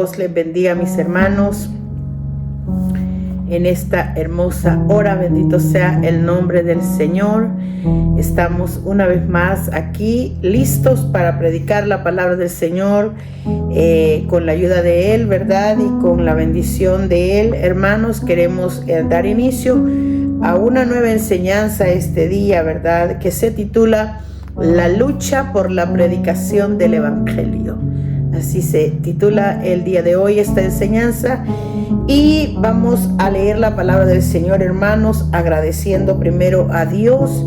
Dios les bendiga, mis hermanos, en esta hermosa hora. Bendito sea el nombre del Señor. Estamos una vez más aquí, listos para predicar la palabra del Señor, con la ayuda de Él, ¿verdad? Y con la bendición de Él. Hermanos, queremos dar inicio a una nueva enseñanza este día, ¿verdad? Que se titula La lucha por la predicación del Evangelio. Así se titula el día de hoy esta enseñanza, y vamos a leer la palabra del Señor, hermanos, agradeciendo primero a Dios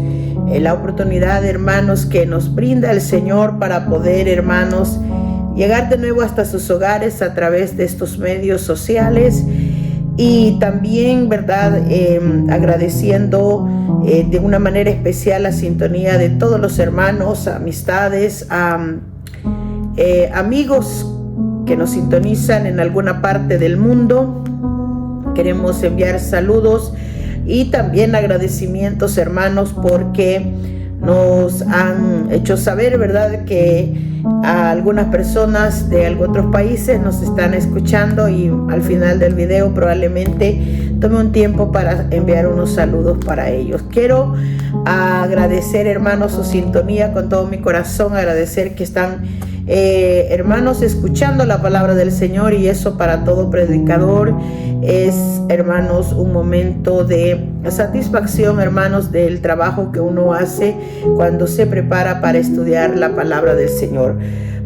la oportunidad, hermanos, que nos brinda el Señor para poder, hermanos, llegar de nuevo hasta sus hogares a través de estos medios sociales. Y también, ¿verdad? Agradeciendo de una manera especial la sintonía de todos los hermanos, amistades, amigos que nos sintonizan en alguna parte del mundo. Queremos enviar saludos y también agradecimientos, hermanos, porque nos han hecho saber, ¿verdad?, que a algunas personas de otros países nos están escuchando, y al final del video probablemente tome un tiempo para enviar unos saludos para ellos. Quiero agradecer, hermanos, su sintonía con todo mi corazón, agradecer que están hermanos escuchando la palabra del Señor, y eso para todo predicador es, hermanos, un momento de satisfacción, hermanos, del trabajo que uno hace cuando se prepara para estudiar la palabra del Señor.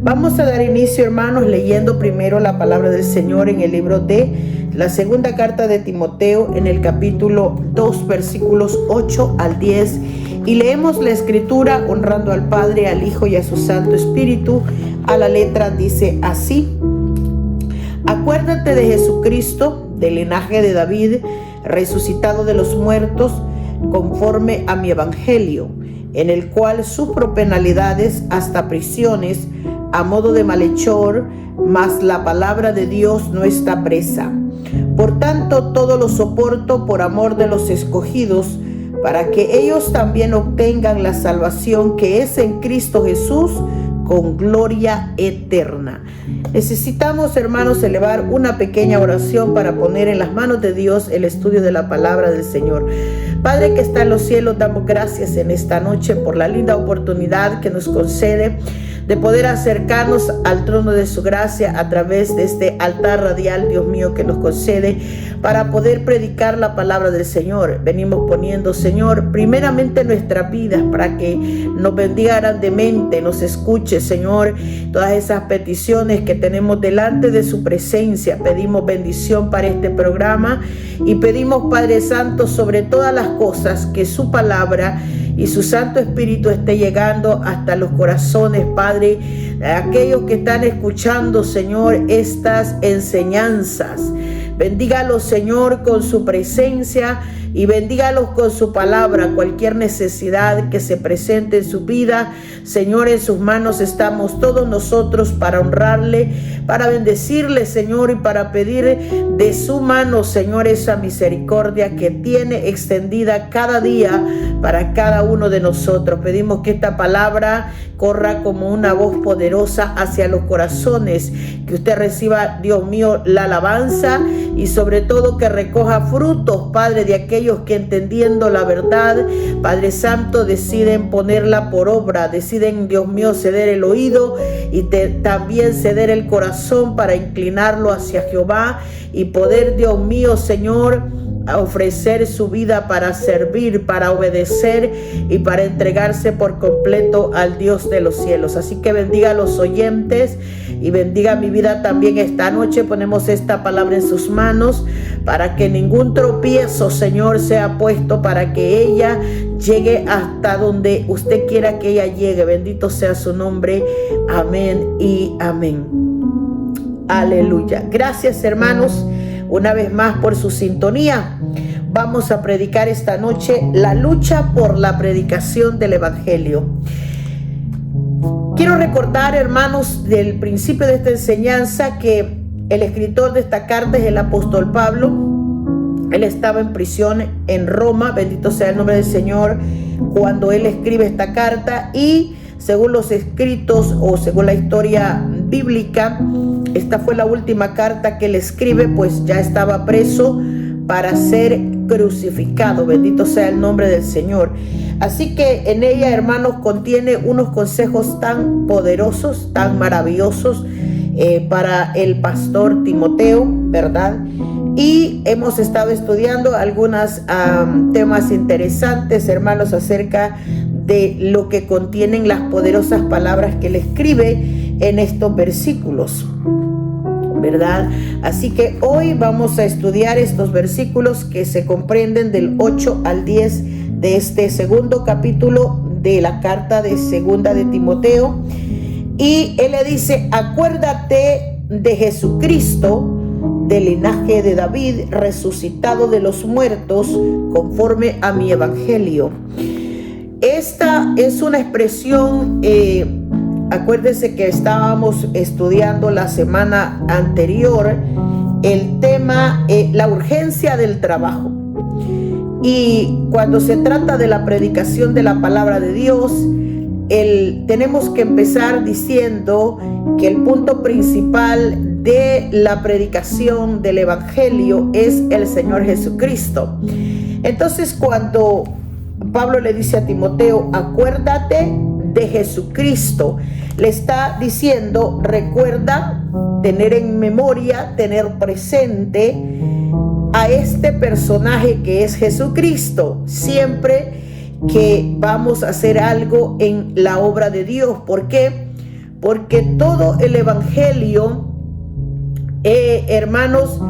Vamos a dar inicio, hermanos, leyendo primero la palabra del Señor en el libro de la segunda carta de Timoteo, en el capítulo 2, versículos 8 al 10, y leemos la escritura honrando al Padre, al Hijo y a su Santo Espíritu. A la letra dice así: Acuérdate de Jesucristo, del linaje de David, resucitado de los muertos, conforme a mi evangelio, en el cual sufro penalidades hasta prisiones, a modo de malhechor, mas la palabra de Dios no está presa. Por tanto, todo lo soporto por amor de los escogidos, para que ellos también obtengan la salvación que es en Cristo Jesús, con gloria eterna. Necesitamos, hermanos, elevar una pequeña oración para poner en las manos de Dios el estudio de la palabra del Señor. Padre que está en los cielos, damos gracias en esta noche por la linda oportunidad que nos concede de poder acercarnos al trono de su gracia a través de este altar radial, Dios mío, que nos concede para poder predicar la palabra del Señor. Venimos poniendo, Señor, primeramente nuestras vidas para que nos bendiga grandemente, nos escuche, Señor, todas esas peticiones que tenemos delante de su presencia. Pedimos bendición para este programa y pedimos, Padre Santo, sobre todas las cosas, que su palabra y su Santo Espíritu esté llegando hasta los corazones, Padre, aquellos que están escuchando, Señor, estas enseñanzas. Bendígalos, Señor, con su presencia, y bendígalos con su palabra. Cualquier necesidad que se presente en su vida, Señor, en sus manos estamos todos nosotros para honrarle, para bendecirle, Señor, y para pedir de su mano, Señor, esa misericordia que tiene extendida cada día para cada uno de nosotros. Pedimos que esta palabra corra como una voz poderosa hacia los corazones, que usted reciba, Dios mío, la alabanza, y sobre todo que recoja frutos, Padre, de aquellos que, entendiendo la verdad, Padre Santo, deciden ponerla por obra, deciden, Dios mío, ceder el oído y también ceder el corazón para inclinarlo hacia Jehová y poder, Dios mío, Señor, a ofrecer su vida para servir, para obedecer y para entregarse por completo al Dios de los cielos. Así que bendiga a los oyentes y bendiga mi vida también esta noche. Ponemos esta palabra en sus manos para que ningún tropiezo, Señor, sea puesto, para que ella llegue hasta donde usted quiera que ella llegue. Bendito sea su nombre. Amén y amén. Aleluya. Gracias, hermanos, una vez más por su sintonía. Vamos a predicar esta noche la lucha por la predicación del Evangelio. Quiero recordar, hermanos, del principio de esta enseñanza, que el escritor de esta carta es el apóstol Pablo. Él estaba en prisión en Roma, bendito sea el nombre del Señor, cuando él escribe esta carta, y según los escritos o según la historia bíblica, esta fue la última carta que él escribe, pues ya estaba preso para ser crucificado. Bendito sea el nombre del Señor. Así que en ella, hermanos, contiene unos consejos tan poderosos, tan maravillosos para el pastor Timoteo, ¿verdad? Y hemos estado estudiando algunos temas interesantes, hermanos, acerca de lo que contienen las poderosas palabras que él escribe en estos versículos, ¿verdad? Así que hoy vamos a estudiar estos versículos que se comprenden del 8 al 10 de este segundo capítulo de la carta de segunda de Timoteo. Y él le dice: acuérdate de Jesucristo, del linaje de David, resucitado de los muertos, conforme a mi evangelio. Esta es una expresión, acuérdense que estábamos estudiando la semana anterior el tema, la urgencia del trabajo. Y cuando se trata de la predicación de la palabra de Dios, tenemos que empezar diciendo que el punto principal de la predicación del evangelio es el Señor Jesucristo. Entonces, cuando Pablo le dice a Timoteo: acuérdate de Jesucristo, le está diciendo: recuerda, tener en memoria, tener presente a este personaje que es Jesucristo, siempre que vamos a hacer algo en la obra de Dios. ¿Por qué? Porque todo el evangelio, hermanos,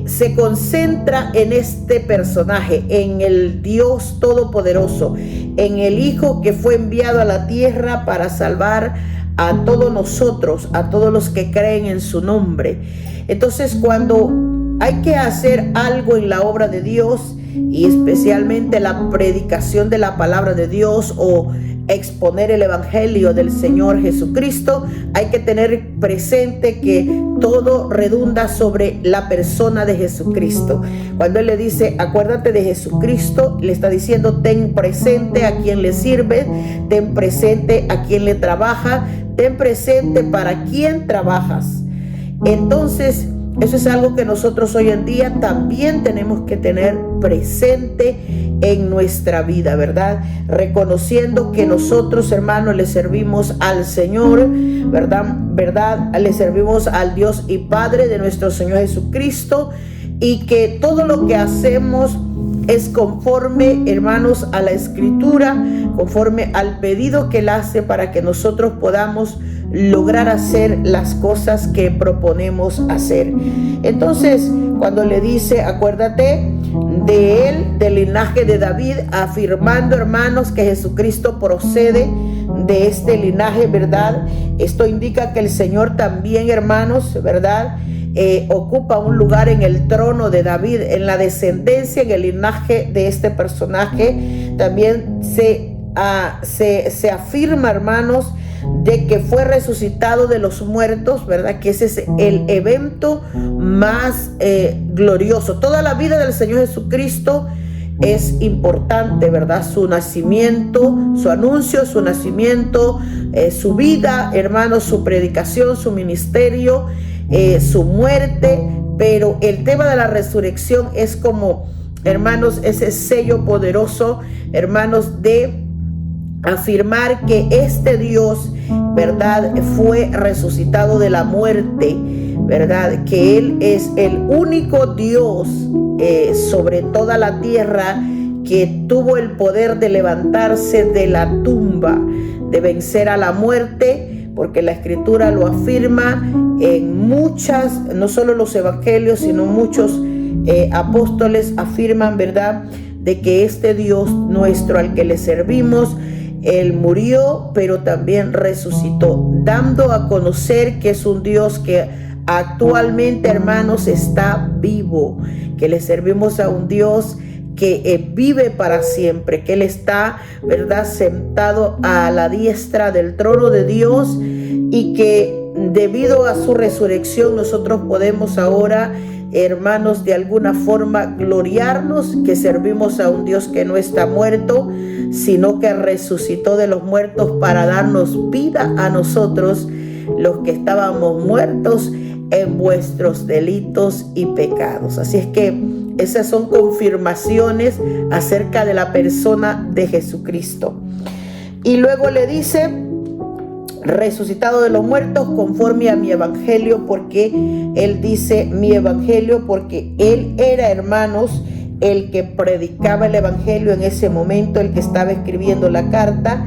se concentra en este personaje, en el Dios Todopoderoso, en el Hijo que fue enviado a la tierra para salvar a todos nosotros, a todos los que creen en su nombre. Entonces, cuando hay que hacer algo en la obra de Dios, y especialmente la predicación de la palabra de Dios o exponer el evangelio del Señor Jesucristo, hay que tener presente que todo redunda sobre la persona de Jesucristo. Cuando él le dice: acuérdate de Jesucristo, le está diciendo: ten presente a quien le sirve, ten presente a quien le trabaja, ten presente para quién trabajas. Entonces, eso es algo que nosotros hoy en día también tenemos que tener presente en nuestra vida, ¿verdad? Reconociendo que nosotros, hermanos, le servimos al Señor, ¿verdad? Le servimos al Dios y Padre de nuestro Señor Jesucristo, y que todo lo que hacemos es conforme, hermanos, a la Escritura, conforme al pedido que Él hace para que nosotros podamos lograr hacer las cosas que proponemos hacer. Entonces, cuando le dice: acuérdate de él, del linaje de David, afirmando, hermanos, que Jesucristo procede de este linaje, ¿verdad? Esto indica que el Señor también, hermanos, ¿verdad?, ocupa un lugar en el trono de David, en la descendencia, en el linaje de este personaje. También se afirma, hermanos, de que fue resucitado de los muertos, ¿verdad? Que ese es el evento más glorioso. Toda la vida del Señor Jesucristo es importante, ¿verdad? Su nacimiento, su anuncio, su nacimiento, su vida, hermanos, su predicación, su ministerio, su muerte. Pero el tema de la resurrección es como, hermanos, ese sello poderoso, hermanos, de afirmar que este Dios, ¿verdad?, fue resucitado de la muerte, ¿verdad?, que Él es el único Dios sobre toda la tierra que tuvo el poder de levantarse de la tumba, de vencer a la muerte, porque la Escritura lo afirma en muchas, no solo los evangelios, sino muchos apóstoles afirman, ¿verdad?, de que este Dios nuestro al que le servimos, Él murió, pero también resucitó, dando a conocer que es un Dios que actualmente, hermanos, está vivo, que le servimos a un Dios que vive para siempre, que Él está, ¿verdad?, sentado a la diestra del trono de Dios, y que debido a su resurrección nosotros podemos ahora, hermanos, de alguna forma gloriarnos que servimos a un Dios que no está muerto, sino que resucitó de los muertos para darnos vida a nosotros, los que estábamos muertos en vuestros delitos y pecados. Así es que esas son confirmaciones acerca de la persona de Jesucristo. Y luego le dice: resucitado de los muertos conforme a mi evangelio, porque él dice mi evangelio, porque él era, hermanos, el que predicaba el evangelio en ese momento, el que estaba escribiendo la carta.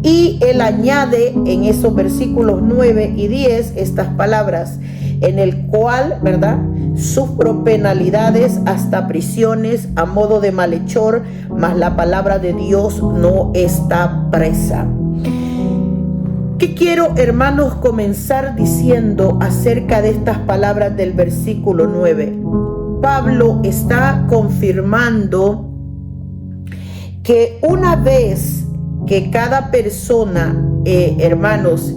Y él añade en esos versículos 9 y 10 estas palabras: en el cual, ¿verdad?, sufro penalidades hasta prisiones a modo de malhechor, mas la palabra de Dios no está presa. ¿Qué quiero, hermanos, comenzar diciendo acerca de estas palabras del versículo 9? Pablo está confirmando que una vez que cada persona, hermanos,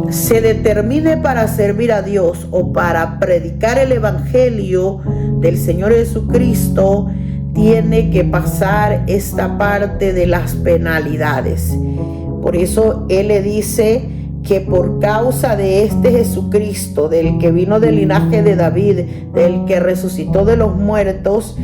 se determine para servir a Dios o para predicar el evangelio del Señor Jesucristo, tiene que pasar esta parte de las penalidades. Por eso él le dice que por causa de este Jesucristo, del que vino del linaje de David, del que resucitó de los muertos,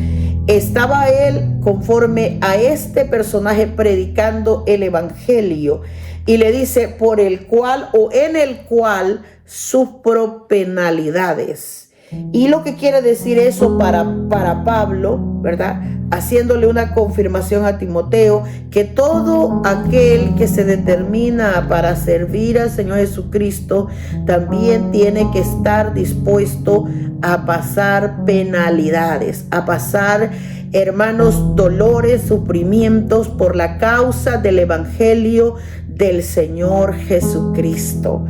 estaba él conforme a este personaje predicando el evangelio. Y le dice: por el cual o en el cual sufro penalidades. Y lo que quiere decir eso para Pablo, ¿verdad?, haciéndole una confirmación a Timoteo, que todo aquel que se determina para servir al Señor Jesucristo también tiene que estar dispuesto a pasar penalidades, a pasar, hermanos, dolores, sufrimientos por la causa del evangelio del Señor Jesucristo.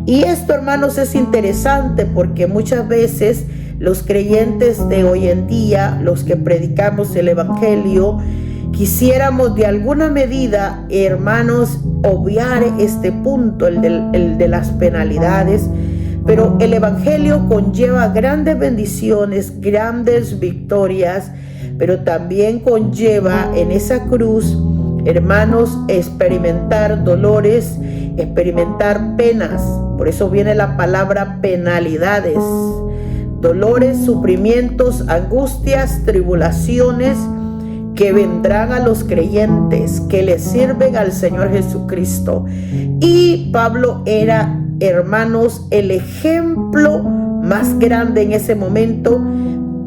Y esto, hermanos, es interesante porque muchas veces los creyentes de hoy en día, los que predicamos el evangelio, quisiéramos de alguna medida, hermanos, obviar este punto, el de las penalidades. Pero el evangelio conlleva grandes bendiciones, grandes victorias, pero también conlleva en esa cruz, hermanos, experimentar dolores, experimentar penas. Por eso viene la palabra penalidades. Dolores, sufrimientos, angustias, tribulaciones que vendrán a los creyentes que le sirven al Señor Jesucristo. Y Pablo era, hermanos, el ejemplo más grande en ese momento,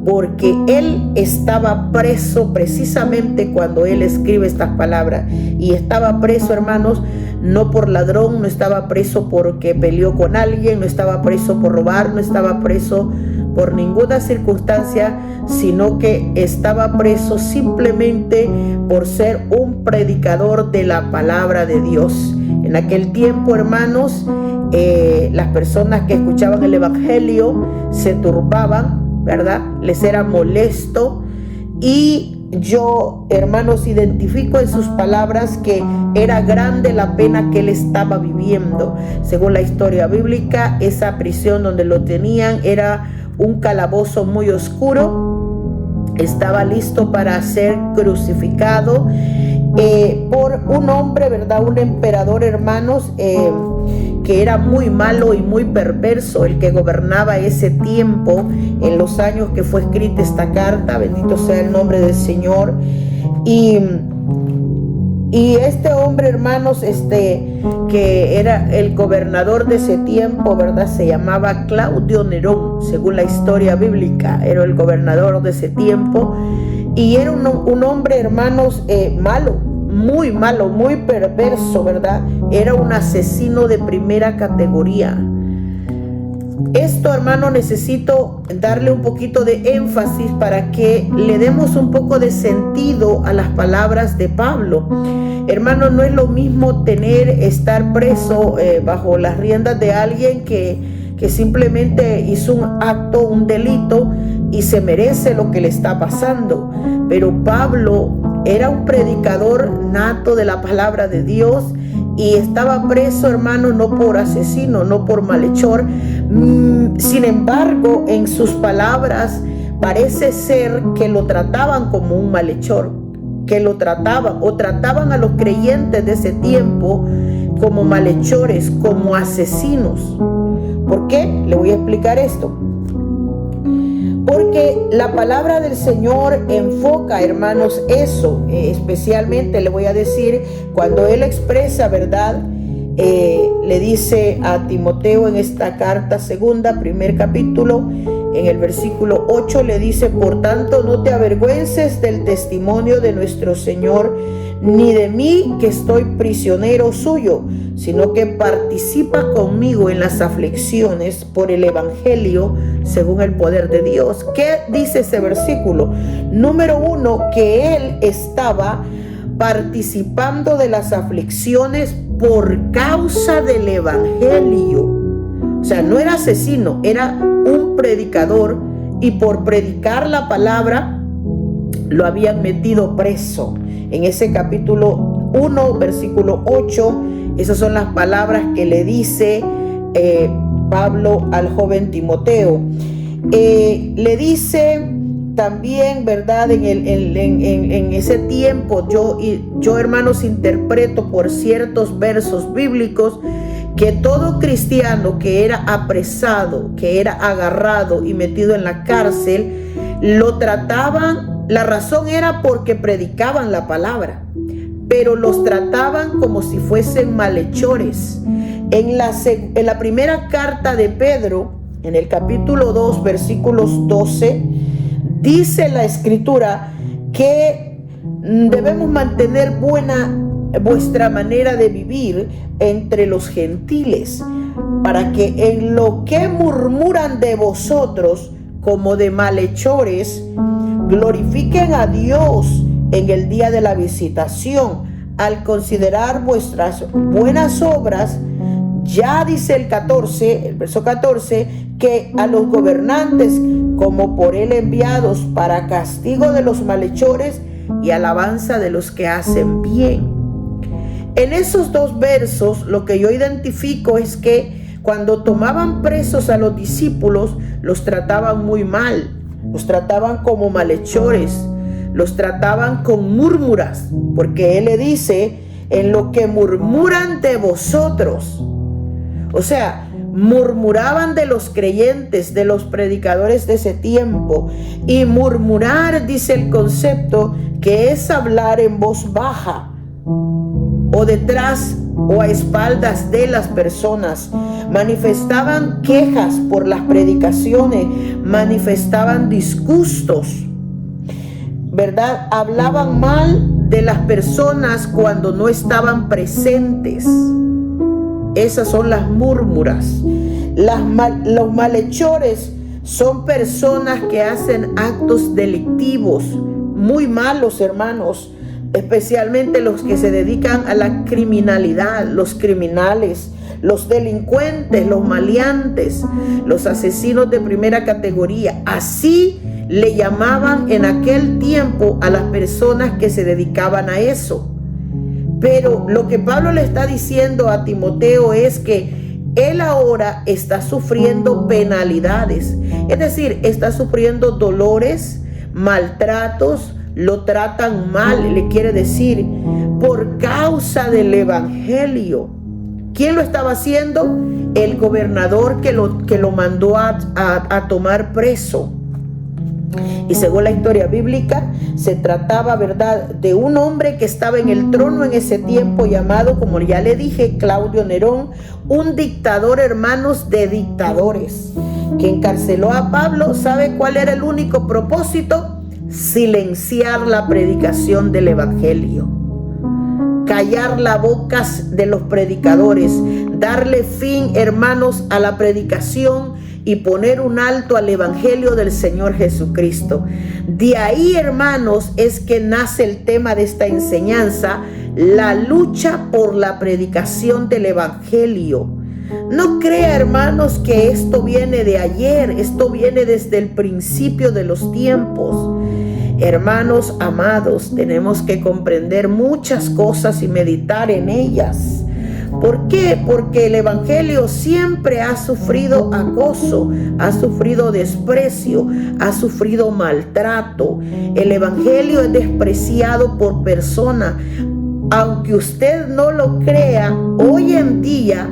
porque él estaba preso precisamente cuando él escribe estas palabras. Y estaba preso, hermanos, no por ladrón, no estaba preso porque peleó con alguien, no estaba preso por robar, no estaba preso por ninguna circunstancia, sino que estaba preso simplemente por ser un predicador de la palabra de Dios. En aquel tiempo, hermanos, las personas que escuchaban el evangelio se turbaban, ¿verdad? Les era molesto. Y yo, hermanos, identifico en sus palabras que era grande la pena que él estaba viviendo. Según la historia bíblica, esa prisión donde lo tenían era un calabozo muy oscuro. Estaba listo para ser crucificado por un hombre, ¿verdad? Un emperador, hermanos, que era muy malo y muy perverso, el que gobernaba ese tiempo en los años que fue escrita esta carta. Bendito sea el nombre del Señor. Y este hombre, hermanos, que era el gobernador de ese tiempo, ¿verdad?, se llamaba Claudio Nerón, según la historia bíblica. Era el gobernador de ese tiempo y era un hombre, hermanos, malo, muy perverso, ¿verdad? Era un asesino de primera categoría. Esto, hermano, necesito darle un poquito de énfasis para que le demos un poco de sentido a las palabras de Pablo. Hermano, no es lo mismo estar preso bajo las riendas de alguien que simplemente hizo un acto, un delito y se merece lo que le está pasando. Pero Pablo era un predicador nato de la palabra de Dios y estaba preso, hermano, no por asesino, no por malhechor. Sin embargo, en sus palabras parece ser que lo trataban como un malhechor, que lo trataban a los creyentes de ese tiempo como malhechores, como asesinos. ¿Por qué? Le voy a explicar esto. Porque la palabra del Señor enfoca, hermanos, eso. Especialmente le voy a decir, cuando Él expresa, ¿verdad? Le dice a Timoteo en esta carta segunda, primer capítulo, en el versículo 8, le dice: por tanto, no te avergüences del testimonio de nuestro Señor, ni de mí, que estoy prisionero suyo, sino que participa conmigo en las aflicciones por el evangelio según el poder de Dios. ¿Qué dice ese versículo? Número 1, que él estaba participando de las aflicciones por causa del evangelio. O sea, no era asesino, era un predicador, y por predicar la palabra lo habían metido preso. En ese capítulo 1, versículo 8, esas son las palabras que le dice Pablo al joven Timoteo. Le dice también, ¿verdad? En ese tiempo yo, hermanos, interpreto por ciertos versos bíblicos que todo cristiano que era apresado, que era agarrado y metido en la cárcel, lo trataban, la razón era porque predicaban la palabra, pero los trataban como si fuesen malhechores. En la primera carta de Pedro, en el capítulo 2, versículos 12, dice la escritura que debemos mantener vuestra manera de vivir entre los gentiles, para que en lo que murmuran de vosotros como de malhechores, glorifiquen a Dios en el día de la visitación, al considerar vuestras buenas obras. Ya dice el verso 14, que a los gobernantes como por él enviados para castigo de los malhechores y alabanza de los que hacen bien. En esos dos versos lo que yo identifico es que cuando tomaban presos a los discípulos, los trataban muy mal, los trataban como malhechores, los trataban con murmuras, porque él le dice: en lo que murmuran de vosotros. O sea, murmuraban de los creyentes, de los predicadores de ese tiempo. Y murmurar, dice el concepto, que es hablar en voz baja, o detrás o a espaldas de las personas. Manifestaban quejas por las predicaciones, manifestaban disgustos, ¿verdad? Hablaban mal de las personas cuando no estaban presentes. Esas son las murmuras. Los malhechores son personas que hacen actos delictivos, muy malos, hermanos, especialmente los que se dedican a la criminalidad, los criminales, los delincuentes, los maleantes, los asesinos de primera categoría. Así le llamaban en aquel tiempo a las personas que se dedicaban a eso. Pero lo que Pablo le está diciendo a Timoteo es que él ahora está sufriendo penalidades, es decir, está sufriendo dolores, maltratos, lo tratan mal, le quiere decir, por causa del evangelio. ¿Quién lo estaba haciendo? El gobernador que lo mandó a tomar preso. Y según la historia bíblica, se trataba, ¿verdad?, de un hombre que estaba en el trono en ese tiempo, llamado, como ya le dije, Claudio Nerón, un dictador, hermanos, de dictadores, que encarceló a Pablo. ¿Sabe cuál era el único propósito? Silenciar la predicación del evangelio, callar las bocas de los predicadores, darle fin, hermanos, a la predicación y poner un alto al evangelio del Señor Jesucristo. De ahí, hermanos, es que nace el tema de esta enseñanza: la lucha por la predicación del evangelio. No crea, hermanos, que esto viene de ayer, esto viene desde el principio de los tiempos. Hermanos amados, tenemos que comprender muchas cosas y meditar en ellas. ¿Por qué? Porque el evangelio siempre ha sufrido acoso, ha sufrido desprecio, ha sufrido maltrato. El evangelio es despreciado por personas. Aunque usted no lo crea, hoy en día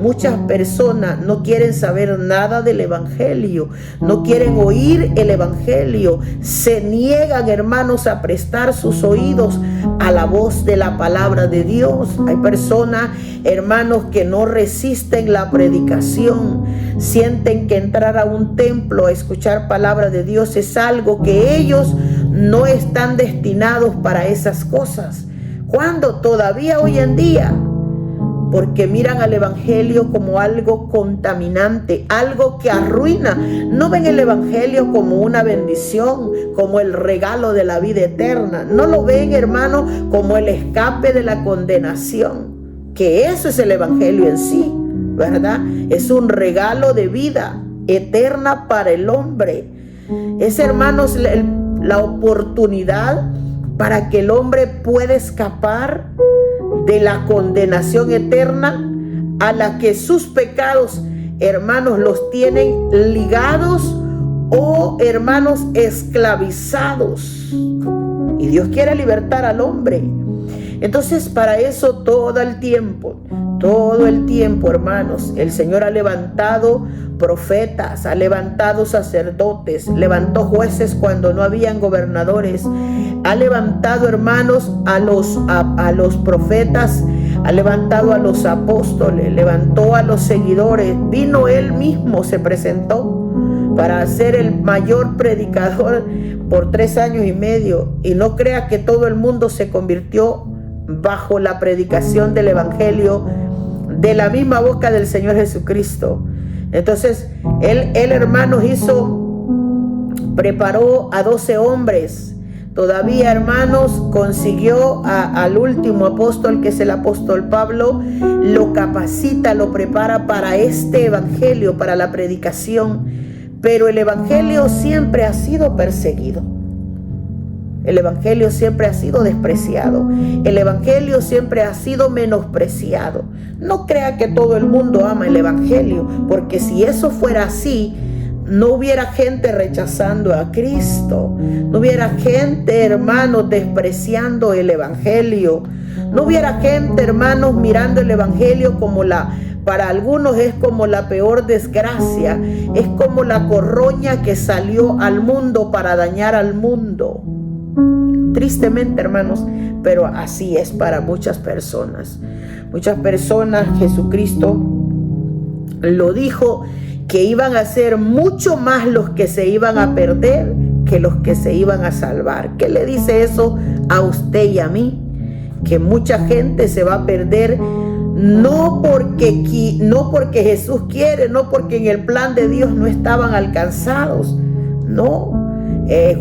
muchas personas no quieren saber nada del evangelio, no quieren oír el evangelio, se niegan, hermanos, a prestar sus oídos a la voz de la palabra de Dios. Hay personas, hermanos, que no resisten la predicación, sienten que entrar a un templo a escuchar palabra de Dios es algo que ellos no están destinados para esas cosas, cuando todavía hoy en día, porque miran al evangelio como algo contaminante, algo que arruina. No ven el evangelio como una bendición, como el regalo de la vida eterna. No lo ven, hermano, como el escape de la condenación, que eso es el evangelio en sí, ¿verdad? Es un regalo de vida eterna para el hombre. Es, hermanos, la oportunidad para que el hombre pueda escapar de la condenación eterna a la que sus pecados, hermanos, los tienen ligados o, hermanos, esclavizados. Y Dios quiere libertar al hombre. Entonces, para eso todo el tiempo, hermanos, el Señor ha levantado profetas, ha levantado sacerdotes, levantó jueces cuando no habían gobernadores, ha levantado, hermanos, a los profetas, ha levantado a los apóstoles, levantó a los seguidores. Vino Él mismo, se presentó para ser el mayor predicador por 3 años y medio. Y no crea que todo el mundo se convirtió bajo la predicación del evangelio de la misma boca del Señor Jesucristo. Entonces, él hermanos, preparó a 12 hombres. Todavía, hermanos, consiguió al último apóstol, que es el apóstol Pablo, lo capacita, lo prepara para este evangelio, para la predicación. Pero el evangelio siempre ha sido perseguido. El evangelio siempre ha sido despreciado. El evangelio siempre ha sido menospreciado. No crea que todo el mundo ama el evangelio, porque si eso fuera así, no hubiera gente rechazando a Cristo. No hubiera gente, hermanos, despreciando el evangelio. No hubiera gente, hermanos, mirando el evangelio como para algunos es como la peor desgracia. Es como la corroña que salió al mundo para dañar al mundo. Tristemente, hermanos, pero así es para muchas personas. Muchas personas, Jesucristo lo dijo, que iban a ser mucho más los que se iban a perder que los que se iban a salvar. ¿Qué le dice eso a usted y a mí? Que mucha gente se va a perder, no porque Jesús quiere, no porque en el plan de Dios no estaban alcanzados, no.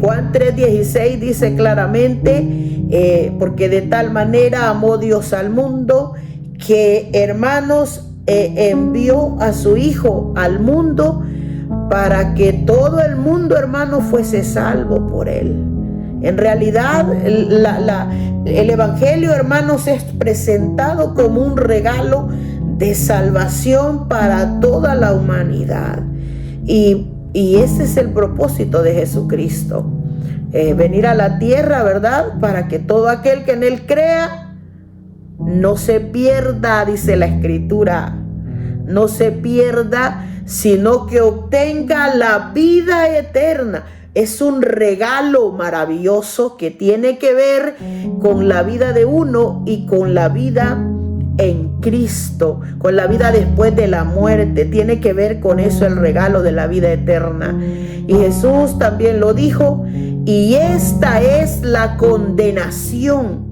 Juan 3:16 dice claramente, porque de tal manera amó Dios al mundo, que, hermanos, envió a su Hijo al mundo para que todo el mundo, hermanos, fuese salvo por él. En realidad, el evangelio, hermanos, es presentado como un regalo de salvación para toda la humanidad. Y ese es el propósito de Jesucristo, venir a la tierra, ¿verdad? Para que todo aquel que en Él crea no se pierda, dice la Escritura, no se pierda, sino que obtenga la vida eterna. Es un regalo maravilloso que tiene que ver con la vida de uno y con la vida en Cristo, con la vida después de la muerte. Tiene que ver con eso el regalo de la vida eterna. Y Jesús también lo dijo, y esta es la condenación.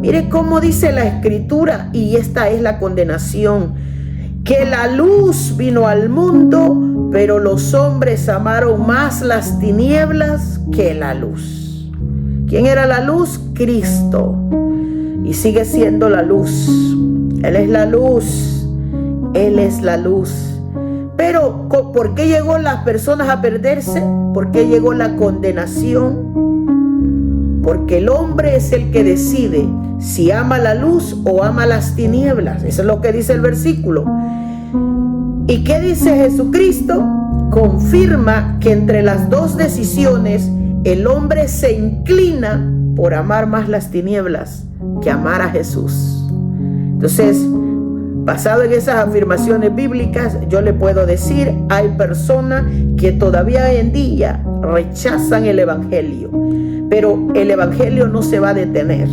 Mire cómo dice la Escritura, y esta es la condenación, que la luz vino al mundo, pero los hombres amaron más las tinieblas que la luz. ¿Quién era la luz? Cristo. Y sigue siendo la luz. Él es la luz. Él es la luz. Pero, ¿por qué llegó las personas a perderse? ¿Por qué llegó la condenación? Porque el hombre es el que decide si ama la luz o ama las tinieblas. Eso es lo que dice el versículo. ¿Y qué dice Jesucristo? Confirma que entre las dos decisiones el hombre se inclina por amar más las tinieblas que amar a Jesús. Entonces, Basado en esas afirmaciones bíblicas, yo le puedo decir, hay personas que todavía hoy en día rechazan el evangelio, pero el evangelio no se va a detener.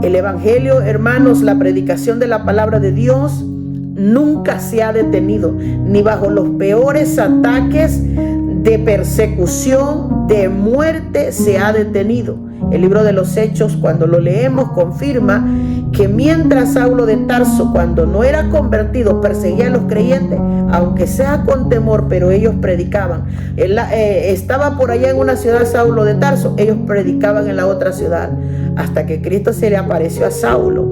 El evangelio, hermanos, la predicación de la palabra de Dios nunca se ha detenido, ni bajo los peores ataques de persecución, de muerte se ha detenido. El libro de los Hechos, cuando lo leemos, confirma que mientras Saulo de Tarso, cuando no era convertido, perseguía a los creyentes, aunque sea con temor, pero ellos predicaban. Estaba por allá en una ciudad Saulo de Tarso, ellos predicaban en la otra ciudad, hasta que Cristo se le apareció a Saulo.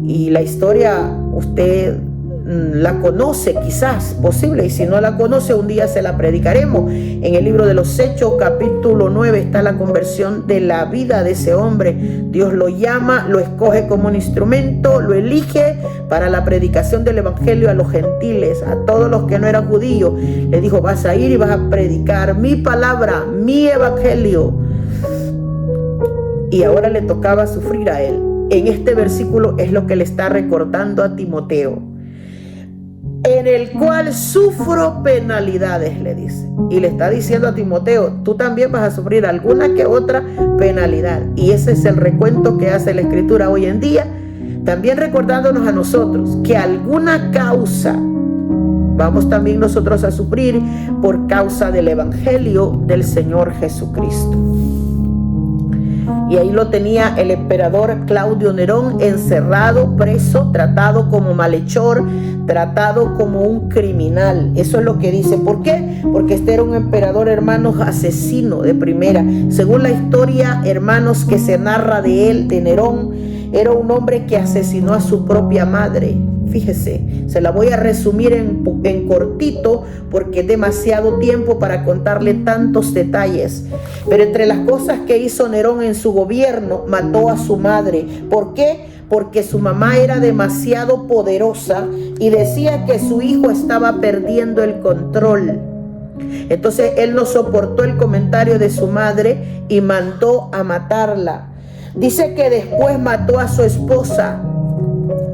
Y la historia usted la conoce, quizás, posible, y si no la conoce, un día se la predicaremos. En el libro de los Hechos, capítulo 9, está la conversión de la vida de ese hombre. Dios lo llama, lo escoge como un instrumento, lo elige para la predicación del evangelio a los gentiles, a todos los que no eran judíos. Le dijo, vas a ir y vas a predicar mi palabra, mi evangelio. Y ahora le tocaba sufrir a él. En este versículo es lo que le está recordando a Timoteo, en el cual sufro penalidades, le dice. Y le está diciendo a Timoteo, tú también vas a sufrir alguna que otra penalidad. Y ese es el recuento que hace la Escritura hoy en día, también recordándonos a nosotros que alguna causa vamos también nosotros a sufrir por causa del evangelio del Señor Jesucristo. Y ahí lo tenía el emperador Claudio Nerón, encerrado, preso, tratado como malhechor, tratado como un criminal. Eso es lo que dice. ¿Por qué? Porque este era un emperador, hermanos, asesino de primera. Según la historia, hermanos, que se narra de él, de Nerón, era un hombre que asesinó a su propia madre. Fíjese, se la voy a resumir en cortito porque es demasiado tiempo para contarle tantos detalles. Pero entre las cosas que hizo Nerón en su gobierno, mató a su madre. ¿Por qué? Porque su mamá era demasiado poderosa y decía que su hijo estaba perdiendo el control. Entonces él no soportó el comentario de su madre y mandó a matarla. Dice que después mató a su esposa,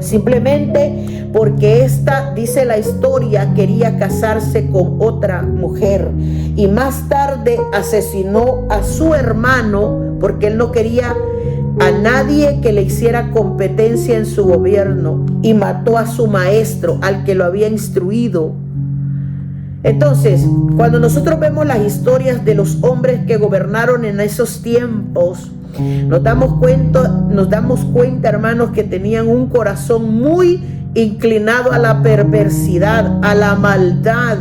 simplemente porque esta, dice la historia, quería casarse con otra mujer. Y más tarde asesinó a su hermano porque él no quería a nadie que le hiciera competencia en su gobierno. Y mató a su maestro, al que lo había instruido. Entonces, cuando nosotros vemos las historias de los hombres que gobernaron en esos tiempos, nos damos cuenta, hermanos, que tenían un corazón muy inclinado a la perversidad, a la maldad.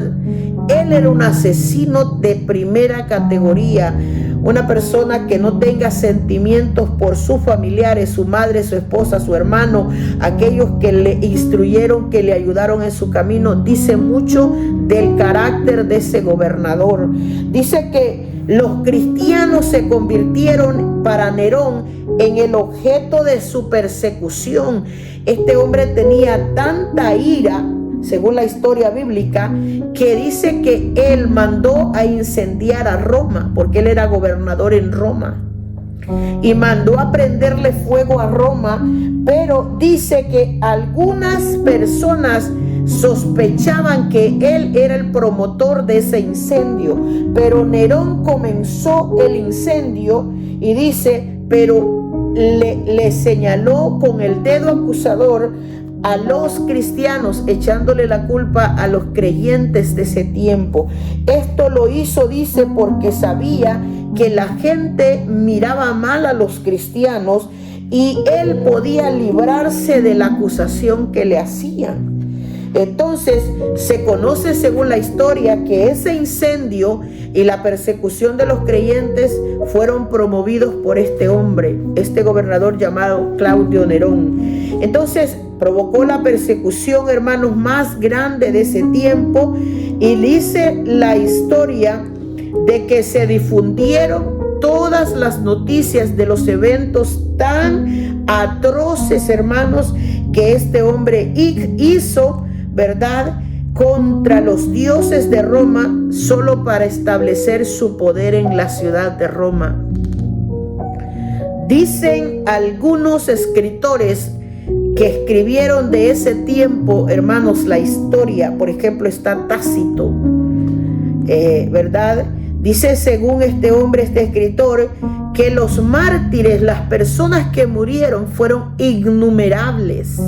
Él era un asesino de primera categoría, una persona que no tenga sentimientos por sus familiares, su madre, su esposa, su hermano, aquellos que le instruyeron, que le ayudaron en su camino. Dice mucho del carácter de ese gobernador. Dice que los cristianos se convirtieron para Nerón en el objeto de su persecución. Este hombre tenía tanta ira, según la historia bíblica, que dice que él mandó a incendiar a Roma, porque él era gobernador en Roma, y mandó a prenderle fuego a Roma. Pero dice que algunas personas sospechaban que él era el promotor de ese incendio, pero Nerón comenzó el incendio y dice, pero le señaló con el dedo acusador a los cristianos, echándole la culpa a los creyentes de ese tiempo. Esto lo hizo, dice, porque sabía que la gente miraba mal a los cristianos y él podía librarse de la acusación que le hacían. Entonces se conoce, según la historia, que ese incendio y la persecución de los creyentes fueron promovidos por este hombre, este gobernador llamado Claudio Nerón. Entonces provocó la persecución, hermanos, más grande de ese tiempo, y dice la historia de que se difundieron todas las noticias de los eventos tan atroces, hermanos, que este hombre hizo, ¿verdad?, contra los dioses de Roma, solo para establecer su poder en la ciudad de Roma. Dicen algunos escritores que escribieron de ese tiempo, hermanos, la historia. Por ejemplo, está Tácito, ¿verdad? Dice, según este hombre, este escritor, que los mártires, las personas que murieron, fueron innumerables.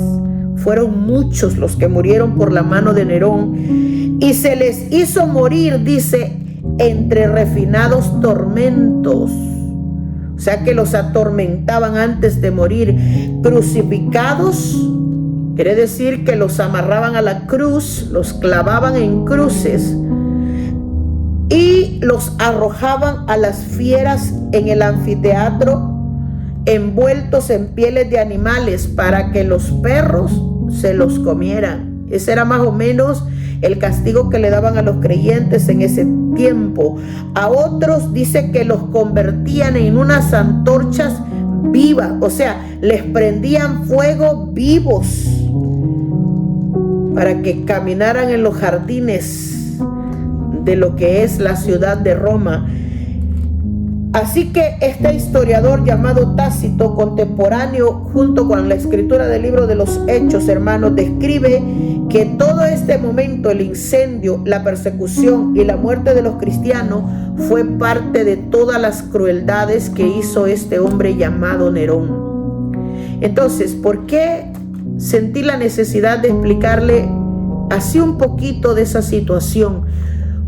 Fueron muchos los que murieron por la mano de Nerón, y se les hizo morir, dice, entre refinados tormentos. O sea que los atormentaban antes de morir. Crucificados, quiere decir que los amarraban a la cruz, los clavaban en cruces y los arrojaban a las fieras en el anfiteatro, envueltos en pieles de animales para que los perros se los comieran. Ese era más o menos el castigo que le daban a los creyentes en ese tiempo. A otros dice que los convertían en unas antorchas vivas, o sea, les prendían fuego vivos para que caminaran en los jardines de lo que es la ciudad de Roma. Así que este historiador llamado Tácito, contemporáneo junto con la escritura del libro de los Hechos, hermanos, describe que todo este momento, el incendio, la persecución y la muerte de los cristianos, fue parte de todas las crueldades que hizo este hombre llamado Nerón. Entonces, ¿por qué sentí la necesidad de explicarle así un poquito de esa situación?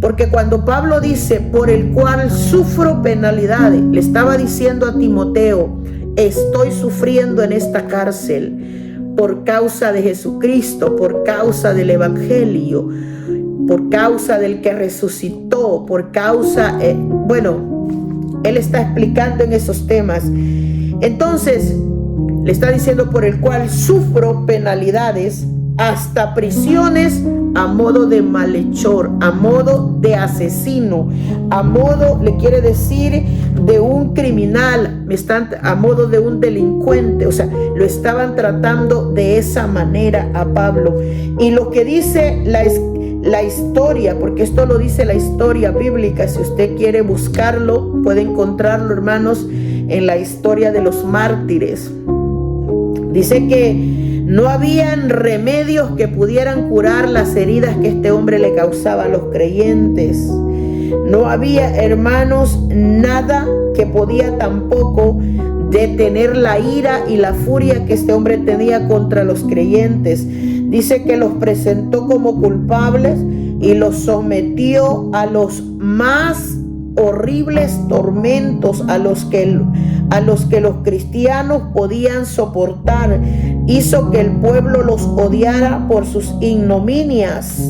Porque cuando Pablo dice, por el cual sufro penalidades, le estaba diciendo a Timoteo, estoy sufriendo en esta cárcel por causa de Jesucristo, por causa del Evangelio, por causa del que resucitó, por causa, él está explicando en esos temas. Entonces, le está diciendo, por el cual sufro penalidades, hasta prisiones, a modo de malhechor, a modo de asesino, a modo, le quiere decir, de un criminal, a modo de un delincuente. O sea, lo estaban tratando de esa manera a Pablo. Y lo que dice la historia, porque esto lo dice la historia bíblica, si usted quiere buscarlo, puede encontrarlo, hermanos, en la historia de los mártires. Dice que no habían remedios que pudieran curar las heridas que este hombre le causaba a los creyentes. No había, hermanos, nada que podía tampoco detener la ira y la furia que este hombre tenía contra los creyentes. Dice que los presentó como culpables y los sometió a los más horribles tormentos a los que los cristianos podían soportar. Hizo que el pueblo los odiara por sus ignominias.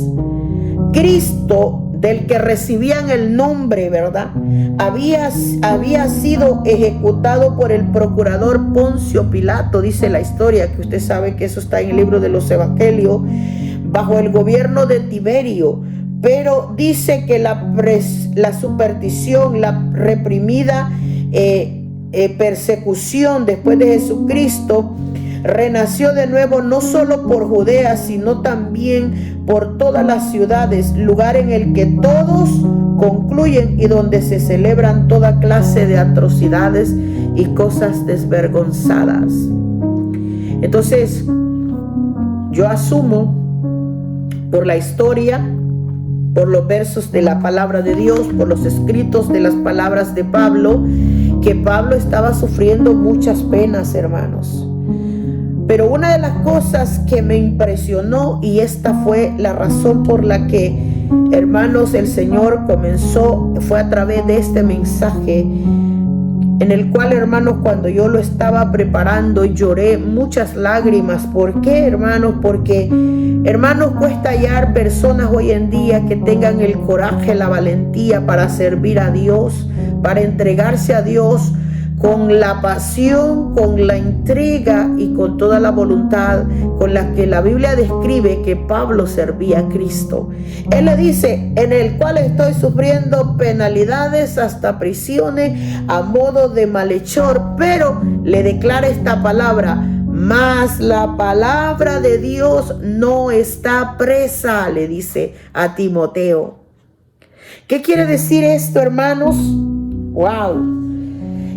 Cristo, del que recibían el nombre, ¿verdad?, había sido ejecutado por el procurador Poncio Pilato, dice la historia, que usted sabe que eso está en el libro de los Evangelios, bajo el gobierno de Tiberio. Pero dice que la superstición, la reprimida persecución después de Jesucristo, renació de nuevo no solo por Judea, sino también por todas las ciudades, lugar en el que todos concluyen y donde se celebran toda clase de atrocidades y cosas desvergonzadas. Entonces, yo asumo por la historia, por los versos de la palabra de Dios, por los escritos de las palabras de Pablo, que Pablo estaba sufriendo muchas penas, hermanos. Pero una de las cosas que me impresionó, y esta fue la razón por la que, hermanos, el Señor fue a través de este mensaje, en el cual, hermanos, cuando yo lo estaba preparando, lloré muchas lágrimas. ¿Por qué, hermanos? Porque, hermanos, cuesta hallar personas hoy en día que tengan el coraje, la valentía para servir a Dios, para entregarse a Dios con la pasión, con la entrega y con toda la voluntad con la que la Biblia describe que Pablo servía a Cristo. Él le dice, en el cual estoy sufriendo penalidades hasta prisiones a modo de malhechor, pero le declara esta palabra: mas la palabra de Dios no está presa, le dice a Timoteo. ¿Qué quiere decir esto, hermanos? ¡Wow!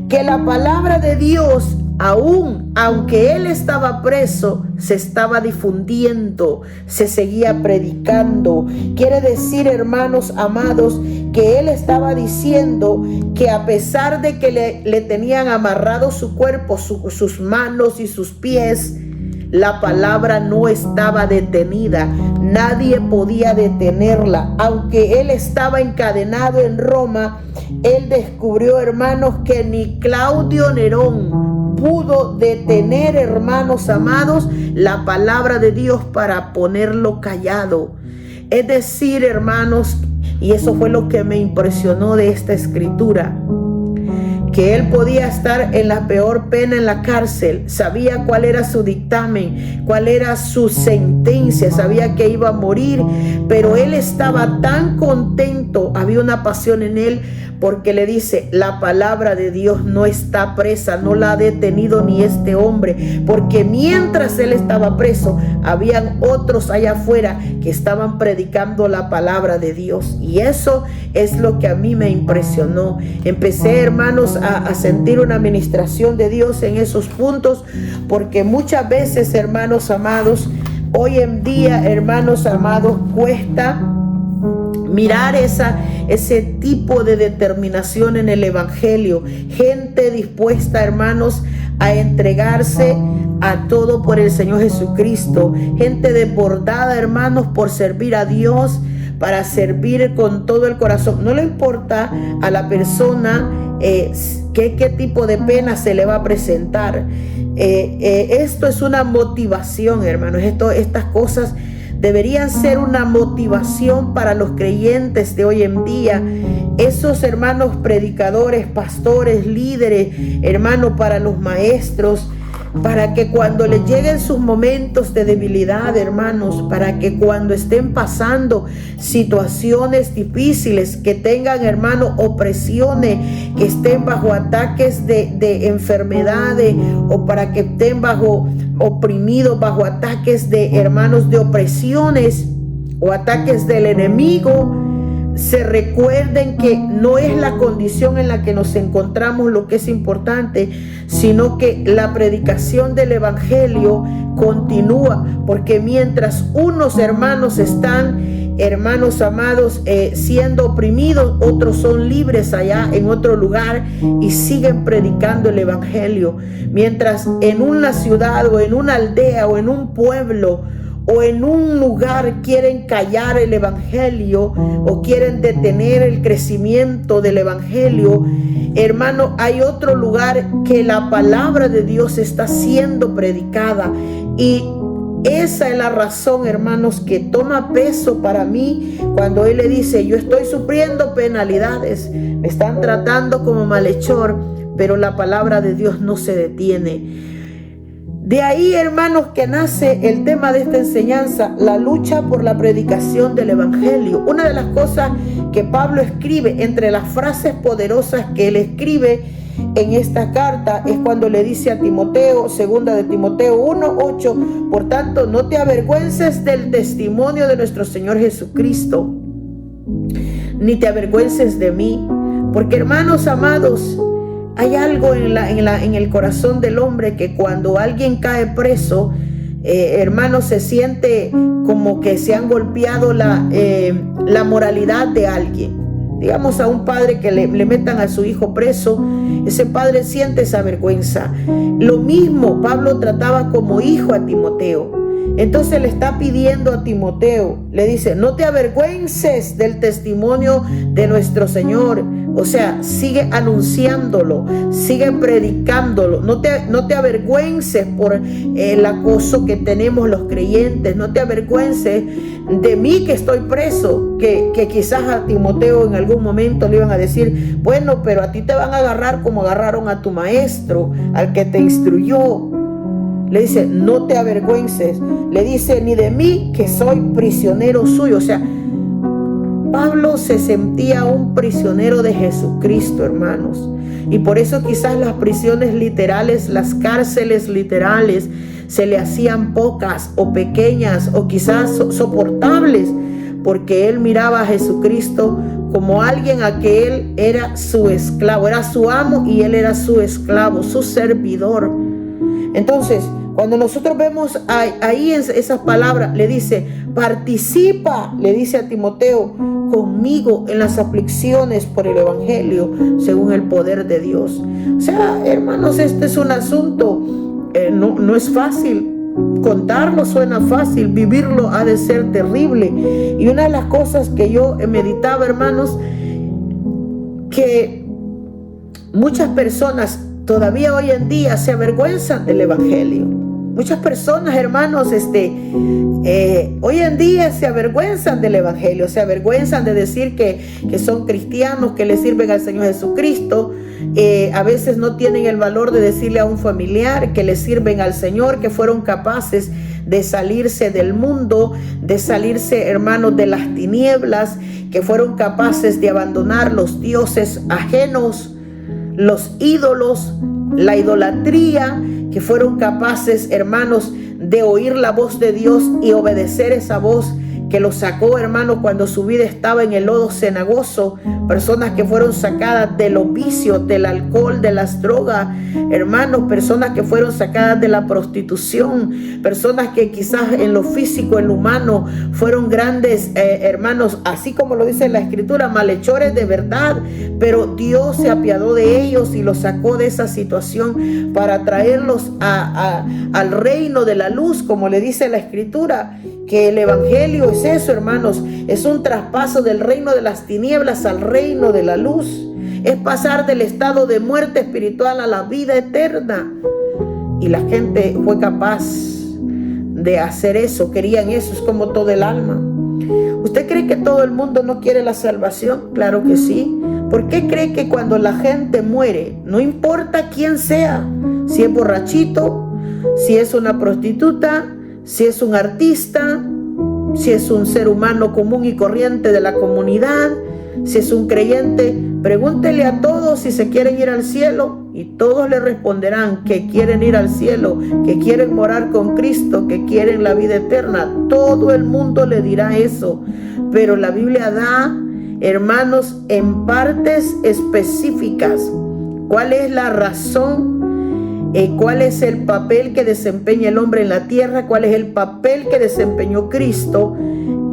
Que la palabra de Dios aunque él estaba preso, se estaba difundiendo, se seguía predicando. Quiere decir, hermanos amados, que él estaba diciendo que a pesar de que le tenían amarrado su cuerpo, sus manos y sus pies, la palabra no estaba detenida. Nadie podía detenerla. Aunque él estaba encadenado en Roma, él descubrió, hermanos, que ni Claudio Nerón pudo detener, hermanos amados, la palabra de Dios para ponerlo callado. Es decir, hermanos, y eso fue lo que me impresionó de esta escritura, que él podía estar en la peor pena en la cárcel, sabía cuál era su dictamen, cuál era su sentencia, sabía que iba a morir, pero él estaba tan contento, había una pasión en él, porque le dice, la palabra de Dios no está presa, no la ha detenido ni este hombre, porque mientras él estaba preso, habían otros allá afuera que estaban predicando la palabra de Dios. Y eso es lo que a mí me impresionó. Empecé, hermanos, a sentir una administración de Dios en esos puntos, porque muchas veces, hermanos amados, hoy en día, hermanos amados, cuesta mirar ese tipo de determinación en el evangelio. Gente dispuesta, hermanos, a entregarse a todo por el Señor Jesucristo. Gente desbordada, hermanos, por servir a Dios, para servir con todo el corazón. No le importa a la persona qué tipo de pena se le va a presentar. Esto es una motivación, hermanos. Estas cosas deberían ser una motivación para los creyentes de hoy en día. Esos hermanos predicadores, pastores, líderes, hermanos, para los maestros, para que cuando les lleguen sus momentos de debilidad, hermanos, para que cuando estén pasando situaciones difíciles, que tengan, hermanos, opresiones, que estén bajo ataques de enfermedades, o para que estén oprimidos bajo ataques de, hermanos, de opresiones o ataques del enemigo, se recuerden que no es la condición en la que nos encontramos lo que es importante, sino que la predicación del evangelio continúa, porque mientras unos hermanos están, hermanos amados, siendo oprimidos, otros son libres allá en otro lugar y siguen predicando el evangelio. Mientras en una ciudad o en una aldea o en un pueblo o en un lugar quieren callar el evangelio o quieren detener el crecimiento del evangelio, hermano, hay otro lugar que la palabra de Dios está siendo predicada. Y esa es la razón, hermanos, que toma peso para mí cuando él le dice, yo estoy sufriendo penalidades, me están tratando como malhechor, pero la palabra de Dios no se detiene. De ahí, hermanos, que nace el tema de esta enseñanza, la lucha por la predicación del evangelio. Una de las cosas que Pablo escribe, entre las frases poderosas que él escribe en esta carta, es cuando le dice a Timoteo, segunda de Timoteo 1:8, por tanto, no te avergüences del testimonio de nuestro Señor Jesucristo, ni te avergüences de mí, porque, hermanos amados, hay algo en el corazón del hombre que cuando alguien cae preso, hermanos, se siente como que se han golpeado la moralidad de alguien. Digamos, a un padre que le metan a su hijo preso, ese padre siente esa vergüenza. Lo mismo Pablo trataba como hijo a Timoteo. Entonces le está pidiendo a Timoteo, le dice, no te avergüences del testimonio de nuestro Señor. O sea, sigue anunciándolo, sigue predicándolo. No te avergüences por el acoso que tenemos los creyentes. No te avergüences de mí que estoy preso. Que quizás a Timoteo en algún momento le iban a decir, bueno, pero a ti te van a agarrar como agarraron a tu maestro, al que te instruyó. Le dice, no te avergüences. Le dice, ni de mí que soy prisionero suyo. O sea, Pablo se sentía un prisionero de Jesucristo, hermanos. Y por eso quizás las prisiones literales, las cárceles literales, se le hacían pocas o pequeñas o quizás soportables porque él miraba a Jesucristo como alguien a que él era su esclavo, era su amo y él era su esclavo, su servidor. Entonces, cuando nosotros vemos ahí en esas palabras, le dice, participa, le dice a Timoteo, conmigo en las aflicciones por el evangelio, según el poder de Dios. O sea, hermanos, este es un asunto, no es fácil. Contarlo suena fácil, vivirlo ha de ser terrible. Y una de las cosas que yo meditaba, hermanos, que muchas personas todavía hoy en día se avergüenzan del evangelio. Muchas personas, hermanos, hoy en día se avergüenzan del evangelio, se avergüenzan de decir que son cristianos, que le sirven al Señor Jesucristo. A veces no tienen el valor de decirle a un familiar que le sirven al Señor, que fueron capaces de salirse del mundo, de salirse, hermanos, de las tinieblas, que fueron capaces de abandonar los dioses ajenos, los ídolos, la idolatría, que fueron capaces, hermanos, de oír la voz de Dios y obedecer esa voz que los sacó, hermanos, cuando su vida estaba en el lodo cenagoso. Personas que fueron sacadas de los vicios, del alcohol, de las drogas, hermanos, personas que fueron sacadas de la prostitución, personas que quizás en lo físico, en lo humano, fueron grandes, hermanos, así como lo dice la Escritura, malhechores de verdad, pero Dios se apiadó de ellos y los sacó de esa situación para traerlos al reino de la luz, como le dice la Escritura, que el evangelio es eso, hermanos, es un traspaso del reino de las tinieblas al reino de la luz, es pasar del estado de muerte espiritual a la vida eterna. Y la gente fue capaz de hacer eso, querían eso, es como todo el alma. ¿Usted cree que todo el mundo no quiere la salvación? Claro que sí. ¿Por qué cree que cuando la gente muere, no importa quién sea, si es borrachito, si es una prostituta, si es un artista, si es un ser humano común y corriente de la comunidad, si es un creyente, pregúntele a todos si se quieren ir al cielo y todos le responderán que quieren ir al cielo, que quieren morar con Cristo, que quieren la vida eterna? Todo el mundo le dirá eso, pero la Biblia da, hermanos, en partes específicas cuál es la razón, cuál es el papel que desempeña el hombre en la tierra, cuál es el papel que desempeñó Cristo.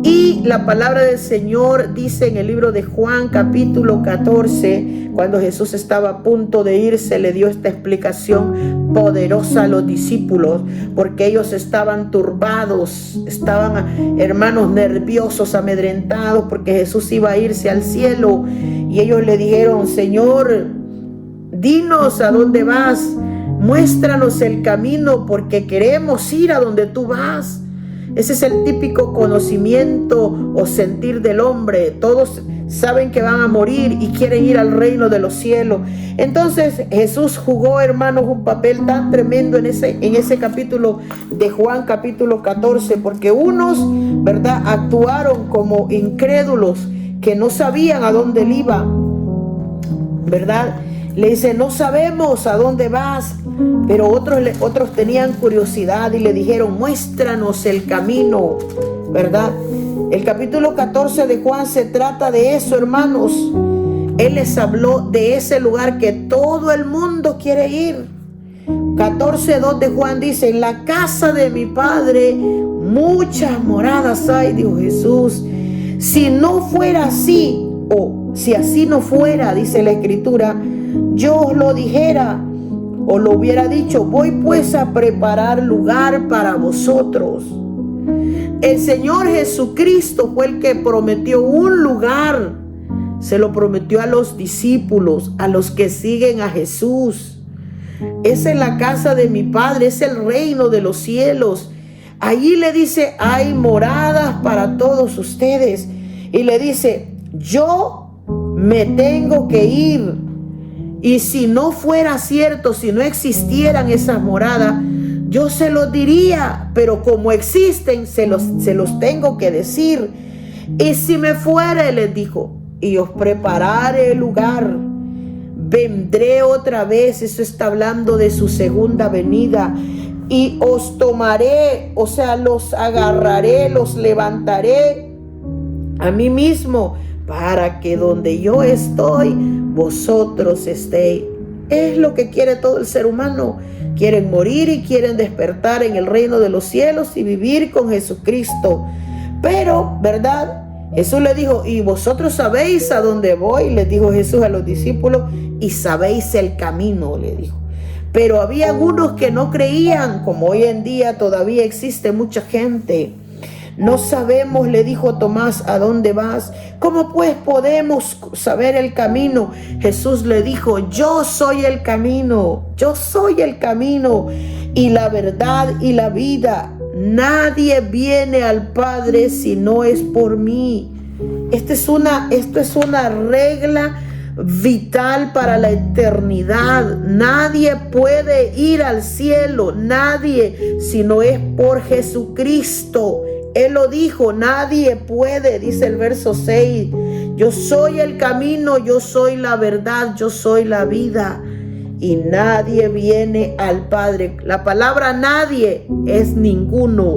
Y la palabra del Señor dice en el libro de Juan capítulo 14, cuando Jesús estaba a punto de irse, le dio esta explicación poderosa a los discípulos, porque ellos estaban turbados, estaban, hermanos, nerviosos, amedrentados, porque Jesús iba a irse al cielo. Y ellos le dijeron: Señor, dinos a dónde vas, muéstranos el camino, porque queremos ir a donde tú vas. Ese es el típico conocimiento o sentir del hombre. Todos saben que van a morir y quieren ir al reino de los cielos. Entonces Jesús jugó, hermanos, un papel tan tremendo en ese capítulo de Juan capítulo 14, porque unos, ¿verdad?, actuaron como incrédulos que no sabían a dónde él iba, ¿verdad? Le dice: no sabemos a dónde vas. Pero otros tenían curiosidad y le dijeron: muéstranos el camino, ¿verdad? El capítulo 14 de Juan se trata de eso, hermanos. Él les habló de ese lugar que todo el mundo quiere ir. 14:2 de Juan dice: en la casa de mi Padre muchas moradas hay, dijo Jesús. Si no fuera así, o si así no fuera, dice la Escritura, yo os lo dijera, o lo hubiera dicho. Voy pues a preparar lugar para vosotros. El Señor Jesucristo fue el que prometió un lugar. Se lo prometió a los discípulos, a los que siguen a Jesús. Es en la casa de mi Padre, es el reino de los cielos. Allí le dice: hay moradas para todos ustedes. Y le dice: yo me tengo que ir. Y si no fuera cierto, si no existieran esas moradas, yo se los diría, pero como existen, se los tengo que decir. Y si me fuera, él les dijo, y os prepararé el lugar, vendré otra vez. Eso está hablando de su segunda venida. Y os tomaré, o sea, los agarraré, los levantaré a mí mismo, para que donde yo estoy, vosotros estéis. Es lo que quiere todo el ser humano. Quieren morir y quieren despertar en el reino de los cielos y vivir con Jesucristo. Pero, ¿verdad? Jesús le dijo, y vosotros sabéis a dónde voy, les dijo Jesús a los discípulos, y sabéis el camino, le dijo. Pero había algunos que no creían, como hoy en día todavía existe mucha gente. No sabemos, le dijo Tomás, ¿a dónde vas? ¿Cómo pues podemos saber el camino? Jesús le dijo, yo soy el camino y la verdad y la vida. Nadie viene al Padre si no es por mí. Esto es una regla vital para la eternidad. Nadie puede ir al cielo, nadie, si no es por Jesucristo. Él lo dijo, nadie puede, dice el verso 6. Yo soy el camino, yo soy la verdad, yo soy la vida. Y nadie viene al Padre. La palabra nadie es ninguno.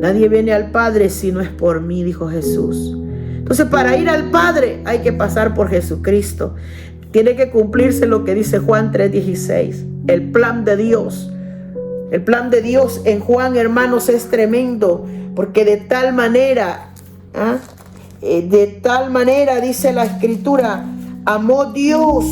Nadie viene al Padre si no es por mí, dijo Jesús. Entonces, para ir al Padre hay que pasar por Jesucristo. Tiene que cumplirse lo que dice Juan 3:16. El plan de Dios. El plan de Dios en Juan, hermanos, es tremendo. Porque de tal manera, dice la Escritura, amó Dios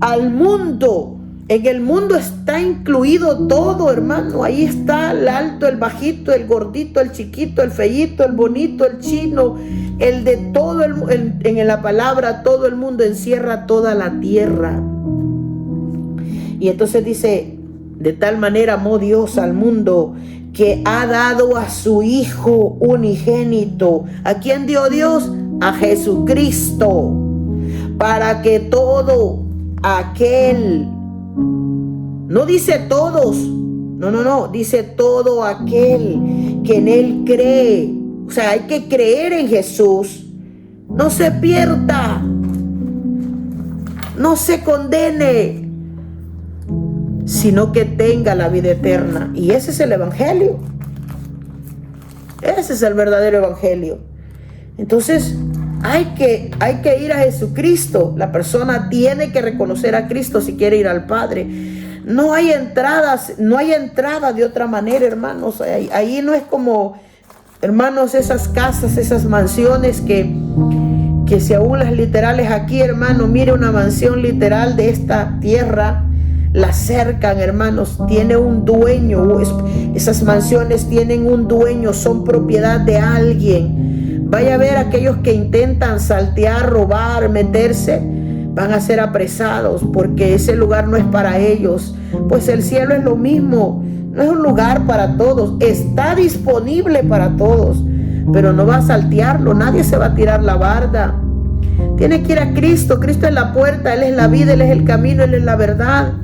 al mundo. En el mundo está incluido todo, hermano. Ahí está el alto, el bajito, el gordito, el chiquito, el feíto, el bonito, el chino, el de todo en la palabra todo el mundo encierra toda la tierra. Y entonces dice, de tal manera amó Dios al mundo que ha dado a su Hijo unigénito. ¿A quién dio Dios? A Jesucristo. Para que todo aquel, no dice todos, no, dice todo aquel que en Él cree. O sea, hay que creer en Jesús. No se pierda, no se condene, sino que tenga la vida eterna. Y ese es el Evangelio. Ese es el verdadero Evangelio. Entonces, hay que ir a Jesucristo. La persona tiene que reconocer a Cristo si quiere ir al Padre. No hay entrada de otra manera, hermanos. Ahí no es como, hermanos, esas casas, esas mansiones que si aún las literales aquí, hermano, mire una mansión literal de esta tierra, la cercan, hermanos, tiene un dueño. Esas mansiones tienen un dueño, son propiedad de alguien. Vaya a ver aquellos que intentan saltear, robar, meterse, van a ser apresados porque ese lugar no es para ellos. Pues el cielo es lo mismo, no es un lugar para todos, está disponible para todos, pero no va a saltearlo, nadie se va a tirar la barda. Tiene que ir a Cristo. Cristo es la puerta, Él es la vida, Él es el camino, Él es la verdad.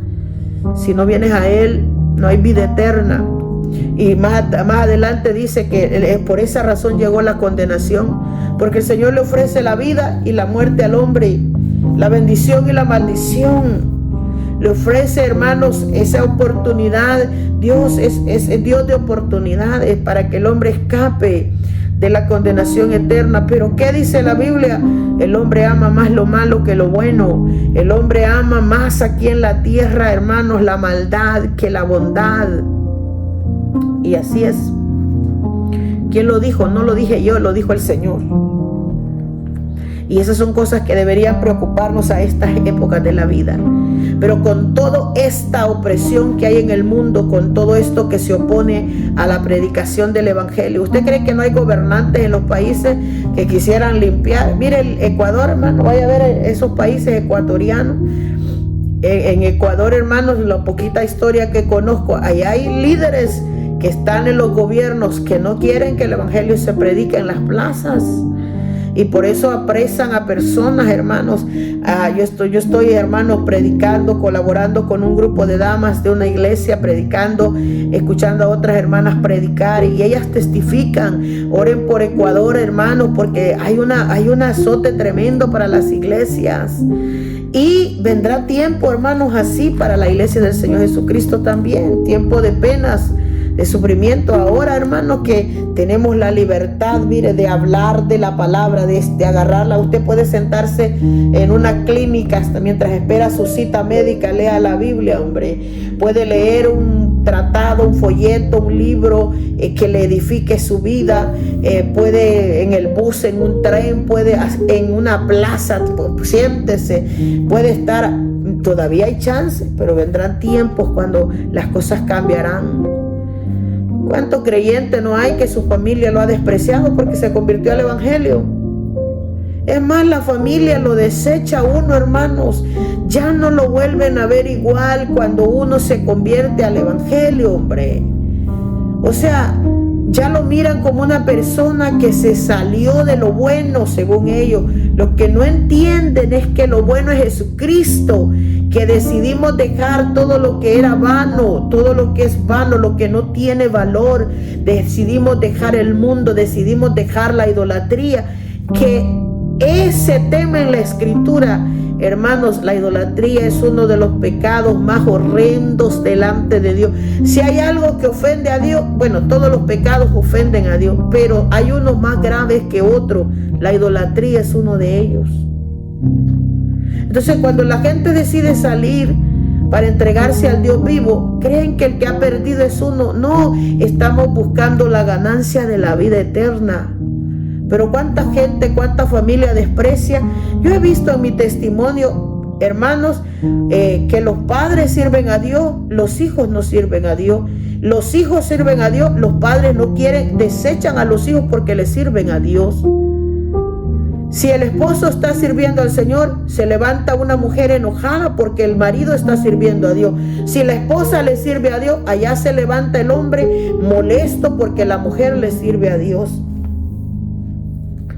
Si no vienes a Él, no hay vida eterna. Y más adelante dice que por esa razón llegó la condenación, porque el Señor le ofrece la vida y la muerte al hombre, la bendición y la maldición. Le ofrece, hermanos, esa oportunidad. Dios es Dios de oportunidades para que el hombre escape de la condenación eterna. Pero ¿qué dice la Biblia? El hombre ama más lo malo que lo bueno. El hombre ama más aquí en la tierra, hermanos, la maldad que la bondad. Y así es. ¿Quién lo dijo? No lo dije yo, lo dijo el Señor. Y esas son cosas que deberían preocuparnos a estas épocas de la vida. Pero con toda esta opresión que hay en el mundo, con todo esto que se opone a la predicación del Evangelio, ¿usted cree que no hay gobernantes en los países que quisieran limpiar? Mire el Ecuador, hermano, vaya a ver esos países ecuatorianos. En Ecuador, hermanos, la poquita historia que conozco, allá hay líderes que están en los gobiernos que no quieren que el Evangelio se predique en las plazas. Y por eso apresan a personas, hermanos. Yo estoy, hermanos, predicando, colaborando con un grupo de damas de una iglesia, predicando, escuchando a otras hermanas predicar, y ellas testifican. Oren por Ecuador, hermanos, porque hay un azote tremendo para las iglesias. Y vendrá tiempo, hermanos, así para la iglesia del Señor Jesucristo también. Tiempo de penas, de sufrimiento. Ahora, hermanos, que tenemos la libertad, mire, de hablar de la palabra, de agarrarla. Usted puede sentarse en una clínica hasta mientras espera su cita médica, lea la Biblia, hombre. Puede leer un tratado, un folleto, un libro que le edifique su vida. Puede en el bus, en un tren, puede en una plaza, siéntese, puede estar. Todavía hay chance, pero vendrán tiempos cuando las cosas cambiarán. ¿Cuántos creyentes no hay que su familia lo ha despreciado porque se convirtió al evangelio? Es más, la familia lo desecha a uno, hermanos. Ya no lo vuelven a ver igual cuando uno se convierte al evangelio, hombre. O sea, ya lo miran como una persona que se salió de lo bueno, según ellos. Lo que no entienden es que lo bueno es Jesucristo, que decidimos dejar todo lo que era vano, todo lo que es vano, lo que no tiene valor. Decidimos dejar el mundo, decidimos dejar la idolatría, que ese tema en la Escritura, hermanos, la idolatría es uno de los pecados más horrendos delante de Dios. Si hay algo que ofende a Dios, bueno, todos los pecados ofenden a Dios, pero hay unos más graves que otros. La idolatría es uno de ellos. Entonces, cuando la gente decide salir para entregarse al Dios vivo, creen que el que ha perdido es uno. No, estamos buscando la ganancia de la vida eterna. Pero cuánta gente, cuánta familia desprecia. Yo he visto en mi testimonio, hermanos, que los padres sirven a Dios, los hijos no sirven a Dios. Los hijos sirven a Dios, los padres no quieren, desechan a los hijos porque les sirven a Dios. Si el esposo está sirviendo al Señor, se levanta una mujer enojada porque el marido está sirviendo a Dios. Si la esposa le sirve a Dios, allá se levanta el hombre molesto porque la mujer le sirve a Dios.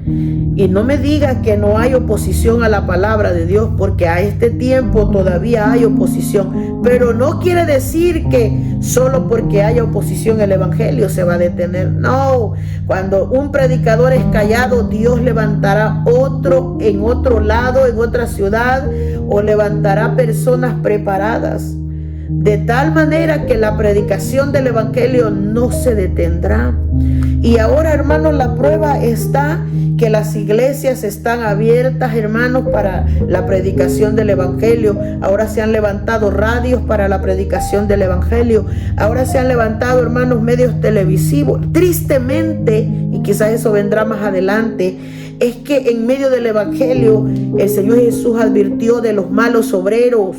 Y no me diga que no hay oposición a la palabra de Dios, porque a este tiempo todavía hay oposición. Pero no quiere decir que solo porque haya oposición el evangelio se va a detener. No, cuando un predicador es callado, Dios levantará otro en otro lado, en otra ciudad, o levantará personas preparadas. De tal manera que la predicación del evangelio no se detendrá. Y ahora, hermanos, la prueba está que las iglesias están abiertas, hermanos, para la predicación del evangelio. Ahora se han levantado radios para la predicación del evangelio. Ahora se han levantado, hermanos, medios televisivos. Tristemente, y quizás eso vendrá más adelante, es que en medio del evangelio el Señor Jesús advirtió de los malos obreros,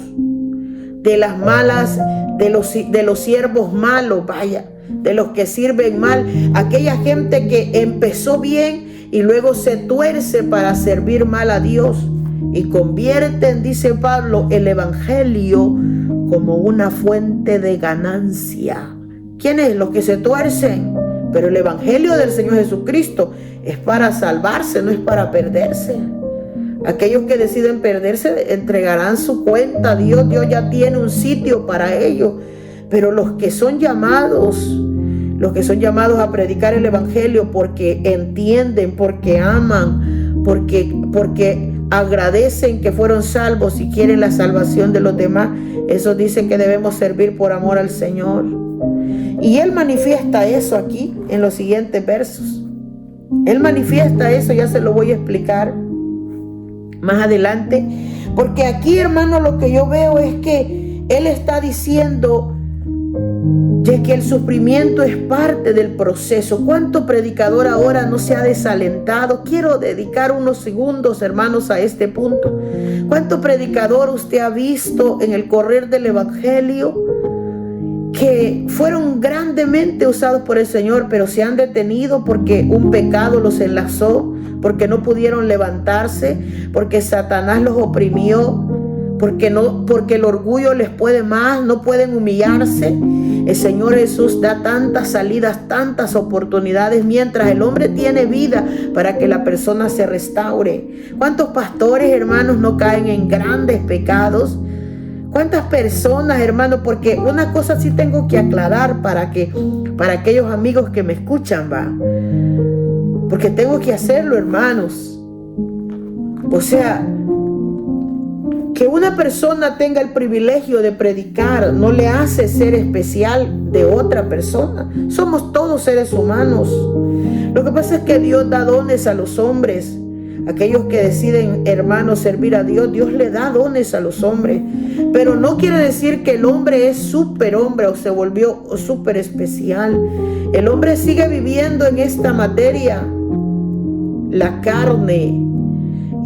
de las malas, de los siervos malos, vaya, de los que sirven mal, aquella gente que empezó bien y luego se tuerce para servir mal a Dios y convierten, dice Pablo, el evangelio como una fuente de ganancia. ¿Quiénes? Los que se tuercen. Pero el evangelio del Señor Jesucristo es para salvarse, no es para perderse. Aquellos que deciden perderse entregarán su cuenta a Dios. Dios ya tiene un sitio para ellos. Pero los que son llamados a predicar el evangelio porque entienden, porque aman, porque agradecen que fueron salvos y quieren la salvación de los demás, eso dice que debemos servir por amor al Señor. Y Él manifiesta eso aquí en los siguientes versos. Él manifiesta eso, ya se lo voy a explicar más adelante, porque aquí, hermano, lo que yo veo es que Él está diciendo de que el sufrimiento es parte del proceso. ¿Cuánto predicador ahora no se ha desalentado? Quiero dedicar unos segundos, hermanos, a este punto. ¿Cuánto predicador usted ha visto en el correr del evangelio que fueron grandemente usados por el Señor, pero se han detenido porque un pecado los enlazó, porque no pudieron levantarse, porque Satanás los oprimió, porque el orgullo les puede más, no pueden humillarse? El Señor Jesús da tantas salidas, tantas oportunidades mientras el hombre tiene vida para que la persona se restaure. ¿Cuántos pastores, hermanos, no caen en grandes pecados? ¿Cuántas personas, hermanos? Porque una cosa sí tengo que aclarar para aquellos amigos que me escuchan, va. Porque tengo que hacerlo, hermanos. O sea, Que una persona tenga el privilegio de predicar no le hace ser especial de otra persona. Somos todos seres humanos. Lo que pasa es que Dios da dones a los hombres. Aquellos que deciden, hermanos, servir a Dios, Dios le da dones a los hombres. Pero no quiere decir que el hombre es superhombre o se volvió súper especial. El hombre sigue viviendo en esta materia, la carne.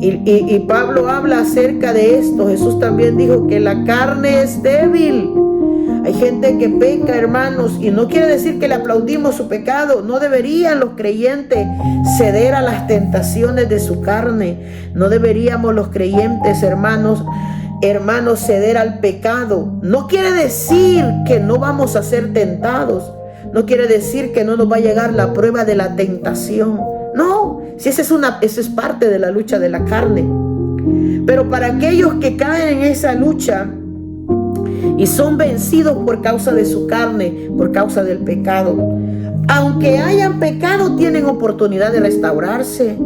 Y Pablo habla acerca de esto. Jesús también dijo que la carne es débil. Hay gente que peca, hermanos, y no quiere decir que le aplaudimos su pecado. No deberían los creyentes ceder a las tentaciones de su carne. No deberíamos los creyentes, hermanos, ceder al pecado. No quiere decir que no vamos a ser tentados. No quiere decir que no nos va a llegar la prueba de la tentación. No, si esa es parte de la lucha de la carne. Pero para aquellos que caen en esa lucha y son vencidos por causa de su carne, por causa del pecado, aunque hayan pecado, tienen oportunidad de restaurarse.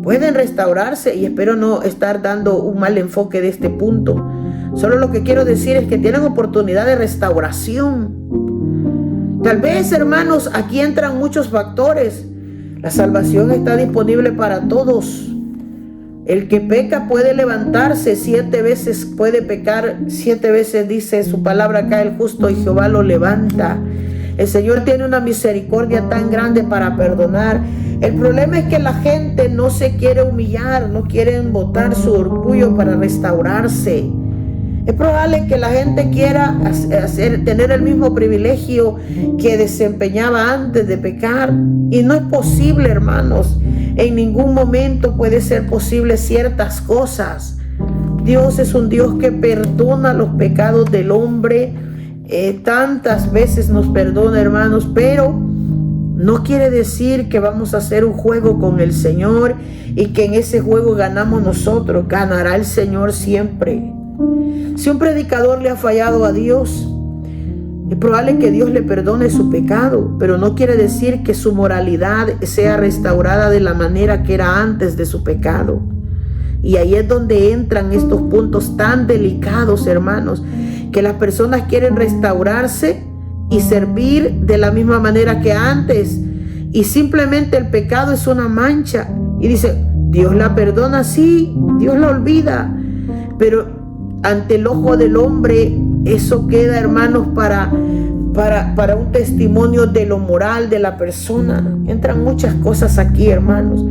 Pueden restaurarse, y espero no estar dando un mal enfoque de este punto. Solo lo que quiero decir es que tienen oportunidad de restauración. Tal vez, hermanos, aquí entran muchos factores. La salvación está disponible para todos. El que peca puede levantarse 7 veces, puede pecar 7 veces, dice su palabra acá, el justo, y Jehová lo levanta. El Señor tiene una misericordia tan grande para perdonar. El problema es que la gente no se quiere humillar, no quieren botar su orgullo para restaurarse. Es probable que la gente quiera tener el mismo privilegio que desempeñaba antes de pecar. Y no es posible, hermanos. En ningún momento puede ser posible ciertas cosas. Dios es un Dios que perdona los pecados del hombre. Tantas veces nos perdona, hermanos, pero no quiere decir que vamos a hacer un juego con el Señor y que en ese juego ganamos nosotros. Ganará el Señor siempre. Si un predicador le ha fallado a Dios, es probable que Dios le perdone su pecado, pero no quiere decir que su moralidad sea restaurada de la manera que era antes de su pecado. Y ahí es donde entran estos puntos tan delicados, hermanos, que las personas quieren restaurarse y servir de la misma manera que antes, y simplemente el pecado es una mancha, y dice, Dios la perdona, sí, Dios la olvida, pero ante el ojo del hombre eso queda, hermanos, para un testimonio de lo moral de la persona. Entran muchas cosas aquí, hermanos,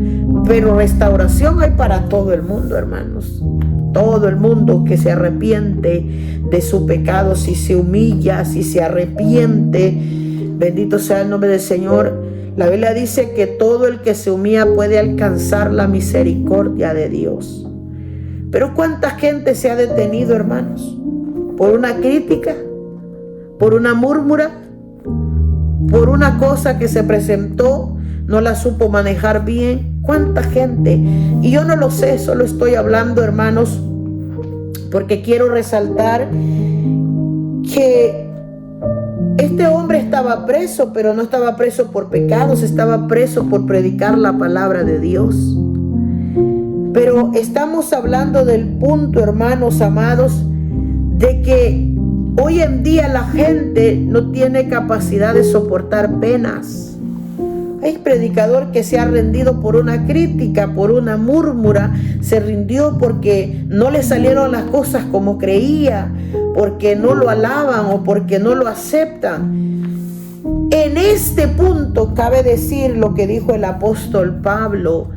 pero restauración hay para todo el mundo, hermanos. Todo el mundo que se arrepiente de su pecado, si se humilla, si se arrepiente, bendito sea el nombre del Señor. La Biblia dice que todo el que se humilla puede alcanzar la misericordia de Dios. Pero ¿cuánta gente se ha detenido, hermanos? Por una crítica, por una murmura, por una cosa que se presentó, no la supo manejar bien. ¿Cuánta gente? Y yo no lo sé, solo estoy hablando, hermanos, porque quiero resaltar que este hombre estaba preso, pero no estaba preso por pecados, estaba preso por predicar la palabra de Dios. Pero estamos hablando del punto, hermanos amados, de que hoy en día la gente no tiene capacidad de soportar penas. Hay predicador que se ha rendido por una crítica, por una murmura, se rindió porque no le salieron las cosas como creía, porque no lo alaban o porque no lo aceptan. En este punto cabe decir lo que dijo el apóstol Pablo,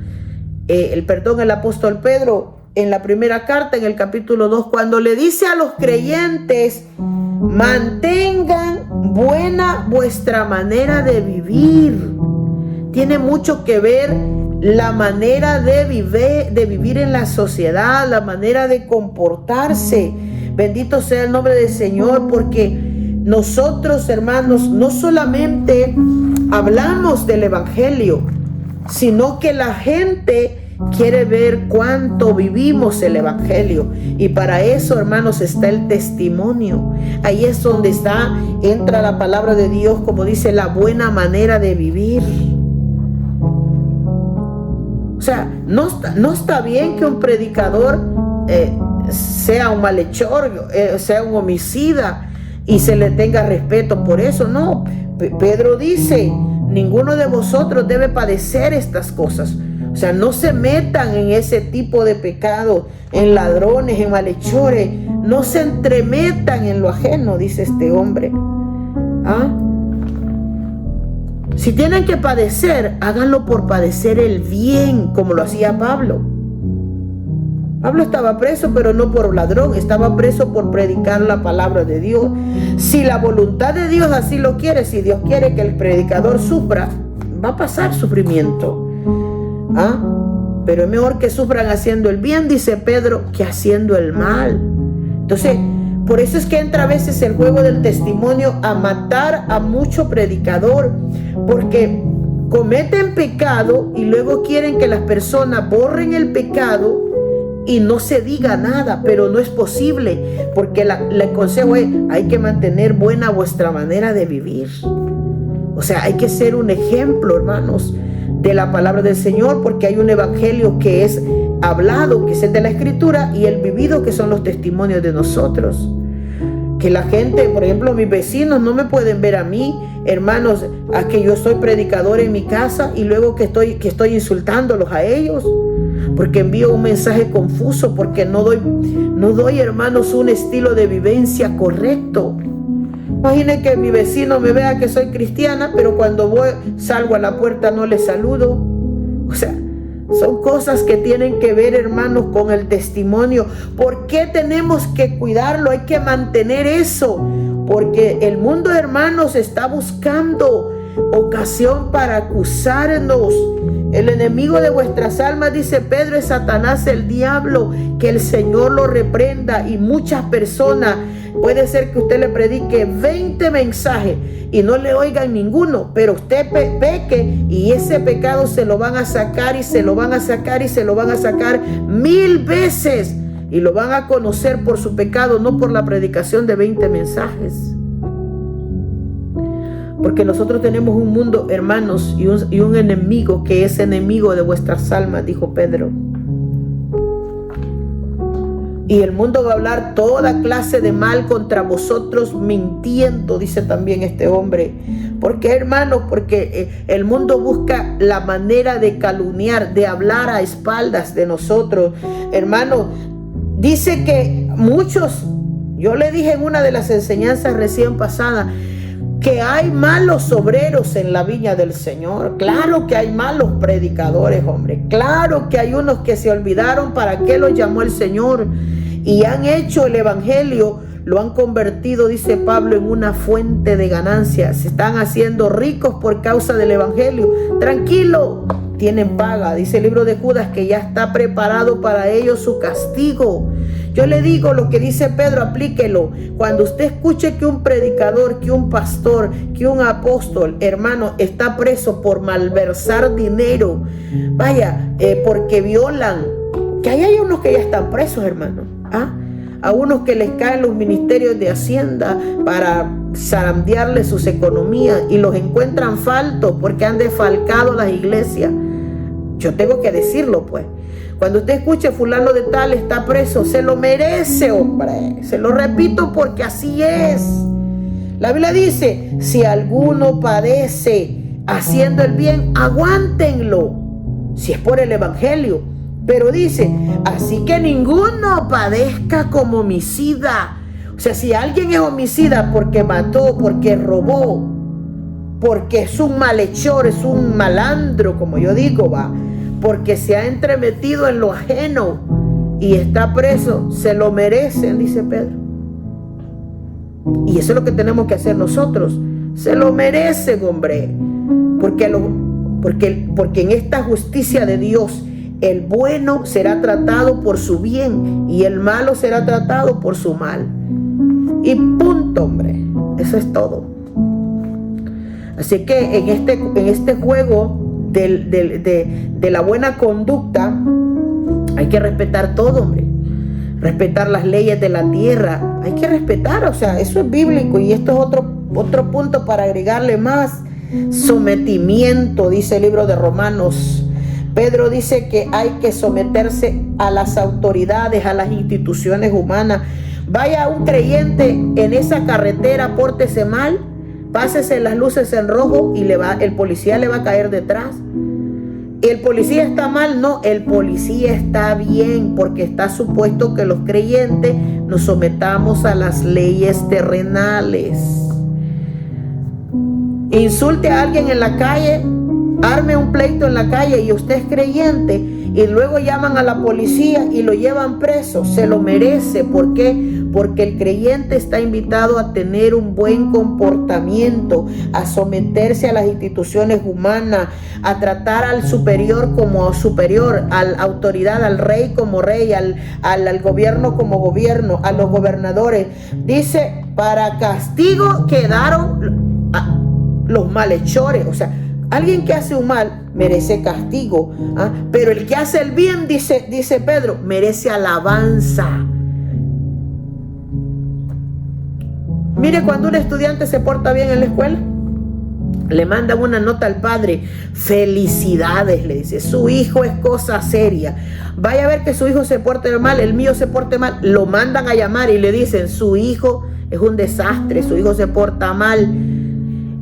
el apóstol Pedro en la primera carta, en el capítulo 2, cuando le dice a los creyentes: mantengan buena vuestra manera de vivir. Tiene mucho que ver la manera de vivir en la sociedad, la manera de comportarse. Bendito sea el nombre del Señor, porque nosotros, hermanos, no solamente hablamos del evangelio, sino que la gente quiere ver cuánto vivimos el evangelio. Y para eso, hermanos, está el testimonio. Ahí es donde entra la palabra de Dios, como dice, la buena manera de vivir. O sea, no está bien que un predicador sea un malhechor, sea un homicida y se le tenga respeto por eso. No, Pedro dice, ninguno de vosotros debe padecer estas cosas. O sea, no se metan en ese tipo de pecado, en ladrones, en malhechores. No se entremetan en lo ajeno, dice este hombre. Si tienen que padecer, háganlo por padecer el bien, como lo hacía Pablo. Pablo estaba preso, pero no por ladrón, estaba preso por predicar la palabra de Dios. Si la voluntad de Dios así lo quiere, si Dios quiere que el predicador sufra, va a pasar sufrimiento. Pero es mejor que sufran haciendo el bien, dice Pedro, que haciendo el mal. Entonces, por eso es que entra a veces el juego del testimonio a matar a mucho predicador, porque cometen pecado y luego quieren que las personas borren el pecado y no se diga nada, pero no es posible, porque el consejo es, hay que mantener buena vuestra manera de vivir. O sea, hay que ser un ejemplo, hermanos, de la palabra del Señor, porque hay un evangelio que es hablado, que es el de la Escritura, y el vivido, que son los testimonios de nosotros. Que la gente, por ejemplo, mis vecinos no me pueden ver a mí, hermanos, a que yo soy predicador en mi casa y luego que estoy insultándolos a ellos, porque envío un mensaje confuso, porque no doy, hermanos, un estilo de vivencia correcto. Imaginen que mi vecino me vea que soy cristiana, pero cuando salgo a la puerta no le saludo. O sea, son cosas que tienen que ver, hermanos, con el testimonio. ¿Por qué tenemos que cuidarlo? Hay que mantener eso, porque el mundo, hermanos, está buscando ocasión para acusarnos. El enemigo de vuestras almas, dice Pedro, es Satanás, el diablo. Que el Señor lo reprenda. Y muchas personas, puede ser que usted le predique 20 mensajes y no le oigan ninguno, pero usted peque y ese pecado se lo van a sacar y se lo van a sacar y se lo van a sacar 1000 veces, y lo van a conocer por su pecado, no por la predicación de 20 mensajes. Porque nosotros tenemos un mundo, hermanos, y un enemigo que es enemigo de vuestras almas, dijo Pedro. Y el mundo va a hablar toda clase de mal contra vosotros mintiendo, dice también este hombre. ¿Por qué, hermanos? Porque el mundo busca la manera de calumniar, de hablar a espaldas de nosotros. Hermanos, dice que muchos, yo le dije en una de las enseñanzas recién pasadas, que hay malos obreros en la viña del Señor. Claro que hay malos predicadores, hombre. Claro que hay unos que se olvidaron para qué los llamó el Señor y han hecho el evangelio, lo han convertido, dice Pablo, en una fuente de ganancia. Se están haciendo ricos por causa del evangelio. Tranquilo, tienen paga. Dice el libro de Judas que ya está preparado para ellos su castigo. Yo le digo lo que dice Pedro, aplíquelo. Cuando usted escuche que un predicador, que un pastor, que un apóstol, hermano, está preso por malversar dinero, porque violan, que ahí hay unos que ya están presos, hermano. A unos que les caen los ministerios de Hacienda para zarandearle sus economías y los encuentran faltos porque han defalcado las iglesias. Yo tengo que decirlo, pues. Cuando usted escuche fulano de tal está preso, se lo merece, hombre. Se lo repito porque así es. La Biblia dice, si alguno padece haciendo el bien, aguántenlo, si es por el evangelio. Pero dice, así que ninguno padezca como homicida. O sea, si alguien es homicida porque mató, porque robó, porque es un malhechor, es un malandro, como yo digo, porque se ha entremetido en lo ajeno y está preso, se lo merecen, dice Pedro. Y eso es lo que tenemos que hacer nosotros. Se lo merecen, hombre. Porque en esta justicia de Dios, el bueno será tratado por su bien y el malo será tratado por su mal. Y punto, hombre. Eso es todo. Así que en este juego de la buena conducta hay que respetar todo, hombre. Respetar las leyes de la tierra. Hay que respetar, o sea, eso es bíblico. Y esto es otro punto para agregarle más. Sometimiento, dice el libro de Romanos. Pedro dice que hay que someterse a las autoridades, a las instituciones humanas. Vaya un creyente en esa carretera, pórtese mal, pásese las luces en rojo y el policía le va a caer detrás. ¿El policía está mal? No, el policía está bien, porque está supuesto que los creyentes nos sometamos a las leyes terrenales. Insulte a alguien en la calle, arme un pleito en la calle y usted es creyente y luego llaman a la policía y lo llevan preso, se lo merece. ¿Por qué? Porque el creyente está invitado a tener un buen comportamiento, a someterse a las instituciones humanas, a tratar al superior como superior, a la autoridad, al rey como rey, al gobierno como gobierno, a los gobernadores. Dice, para castigo quedaron los malhechores. O sea, alguien que hace un mal merece castigo, pero el que hace el bien, dice Pedro, merece alabanza. Mire, cuando un estudiante se porta bien en la escuela, le mandan una nota al padre, felicidades, le dice, su hijo es cosa seria. Vaya a ver que su hijo se porte mal, el mío se porte mal, lo mandan a llamar y le dicen, su hijo es un desastre, su hijo se porta mal.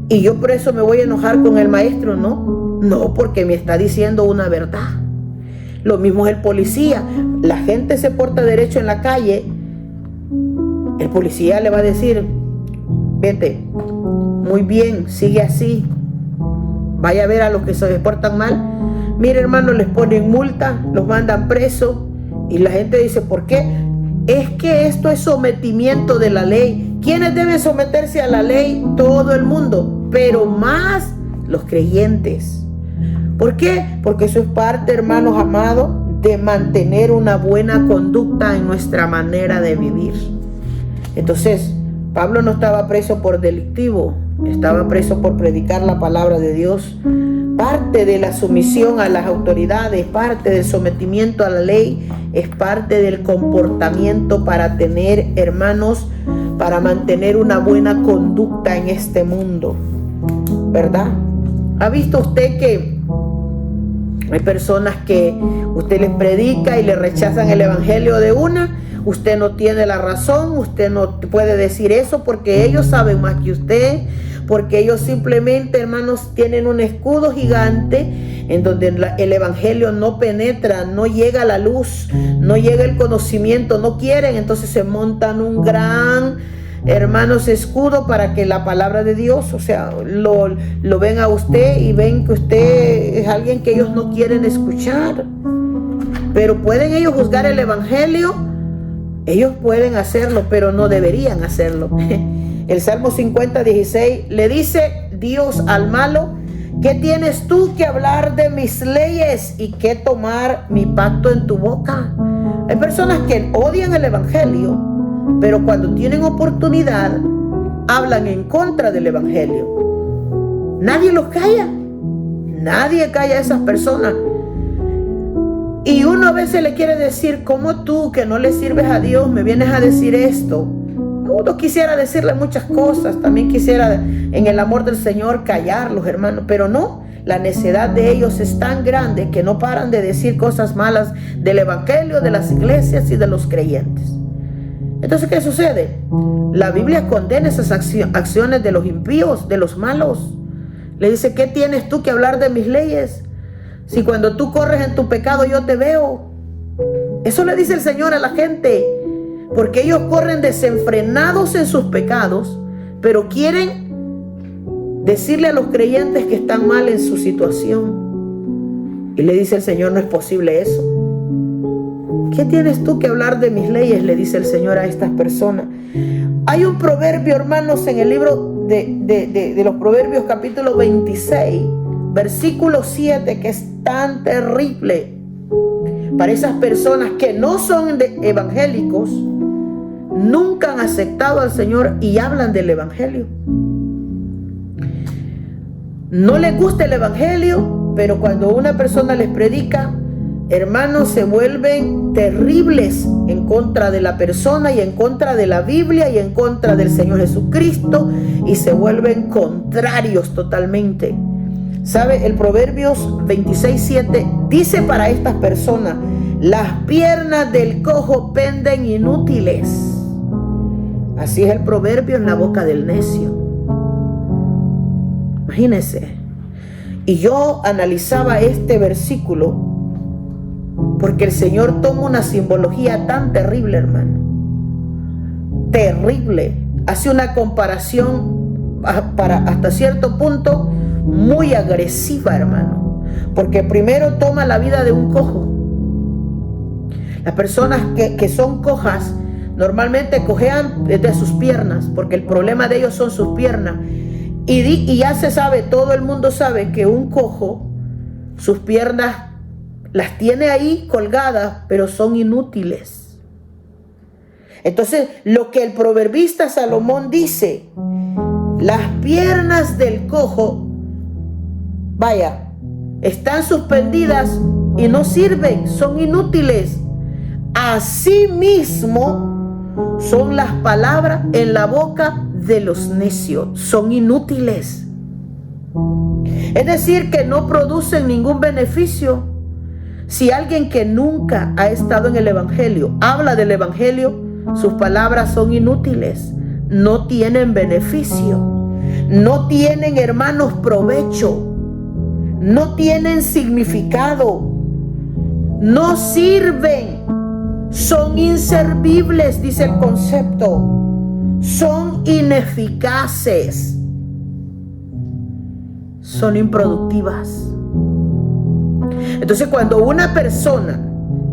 Y yo por eso me voy a enojar con el maestro, no, porque me está diciendo una verdad. Lo mismo es el policía. La gente se porta derecho en la calle, el policía le va a decir, vete, muy bien, sigue así. Vaya a ver a los que se portan mal. Mire, hermano, les ponen multa, los mandan presos y la gente dice, ¿por qué? Es que esto es sometimiento de la ley. ¿Quiénes deben someterse a la ley? Todo el mundo, pero más los creyentes. ¿Por qué? Porque eso es parte, hermanos amados, de mantener una buena conducta en nuestra manera de vivir. Entonces, Pablo no estaba preso por delictivo, estaba preso por predicar la palabra de Dios. Parte de la sumisión a las autoridades, parte del sometimiento a la ley, es parte del comportamiento para tener, hermanos, para mantener una buena conducta en este mundo, ¿verdad? ¿Ha visto usted que hay personas que usted les predica y le rechazan el evangelio de una? Usted no tiene la razón, usted no puede decir eso porque ellos saben más que usted, porque ellos simplemente, hermanos, tienen un escudo gigante en donde el evangelio no penetra, no llega a la luz, no llega el conocimiento, no quieren, entonces se montan un gran, hermanos, escudo para que la palabra de Dios, o sea, lo ven a usted y ven que usted es alguien que ellos no quieren escuchar. Pero ¿pueden ellos juzgar el evangelio? Ellos pueden hacerlo, pero no deberían hacerlo. El Salmo 50:16 le dice Dios al malo, ¿qué tienes tú que hablar de mis leyes y que tomar mi pacto en tu boca? Hay personas que odian el evangelio, pero cuando tienen oportunidad hablan en contra del evangelio. Nadie los calla, nadie calla a esas personas. Y uno a veces le quiere decir, ¿cómo tú que no le sirves a Dios me vienes a decir esto? Uno quisiera decirle muchas cosas, también quisiera en el amor del Señor callarlos, hermanos, pero no, la necedad de ellos es tan grande que no paran de decir cosas malas del evangelio, de las iglesias y de los creyentes. Entonces, ¿qué sucede? La Biblia condena esas acciones de los impíos, de los malos. Le dice, ¿qué tienes tú que hablar de mis leyes? Si cuando tú corres en tu pecado yo te veo. Eso le dice el Señor a la gente, porque ellos corren desenfrenados en sus pecados, pero quieren decirle a los creyentes que están mal en su situación. Y le dice el Señor, no es posible eso. ¿Qué tienes tú que hablar de mis leyes? Le dice el Señor a estas personas. Hay un proverbio, hermanos, en el libro de los Proverbios, capítulo 26, versículo 7, que es tan terrible para esas personas que no son evangélicos, nunca han aceptado al Señor y hablan del evangelio. No les gusta el evangelio, pero cuando una persona les predica, hermanos, se vuelven terribles en contra de la persona y en contra de la Biblia y en contra del Señor Jesucristo, y se vuelven contrarios totalmente. ¿Sabe? El Proverbios 26:7 dice para estas personas: las piernas del cojo penden inútiles. Así es el proverbio en la boca del necio. Imagínense. Y yo analizaba este versículo porque el Señor toma una simbología tan terrible, hermano. Terrible. Hace una comparación hasta cierto punto muy agresiva, hermano. Porque primero toma la vida de un cojo. Las personas que son cojas normalmente cojean desde sus piernas, porque el problema de ellos son sus piernas. Y ya se sabe, todo el mundo sabe que un cojo, sus piernas las tiene ahí colgadas, pero son inútiles. Entonces, lo que el proverbista Salomón dice: las piernas del cojo, vaya, están suspendidas y no sirven, son inútiles. Asimismo son las palabras en la boca de los necios, son inútiles. Es decir, que no producen ningún beneficio. Si alguien que nunca ha estado en el evangelio habla del evangelio, sus palabras son inútiles, no tienen beneficio, no tienen, hermanos, provecho, no tienen significado, no sirven, son inservibles, dice el concepto. Son ineficaces, son improductivas. Entonces, cuando una persona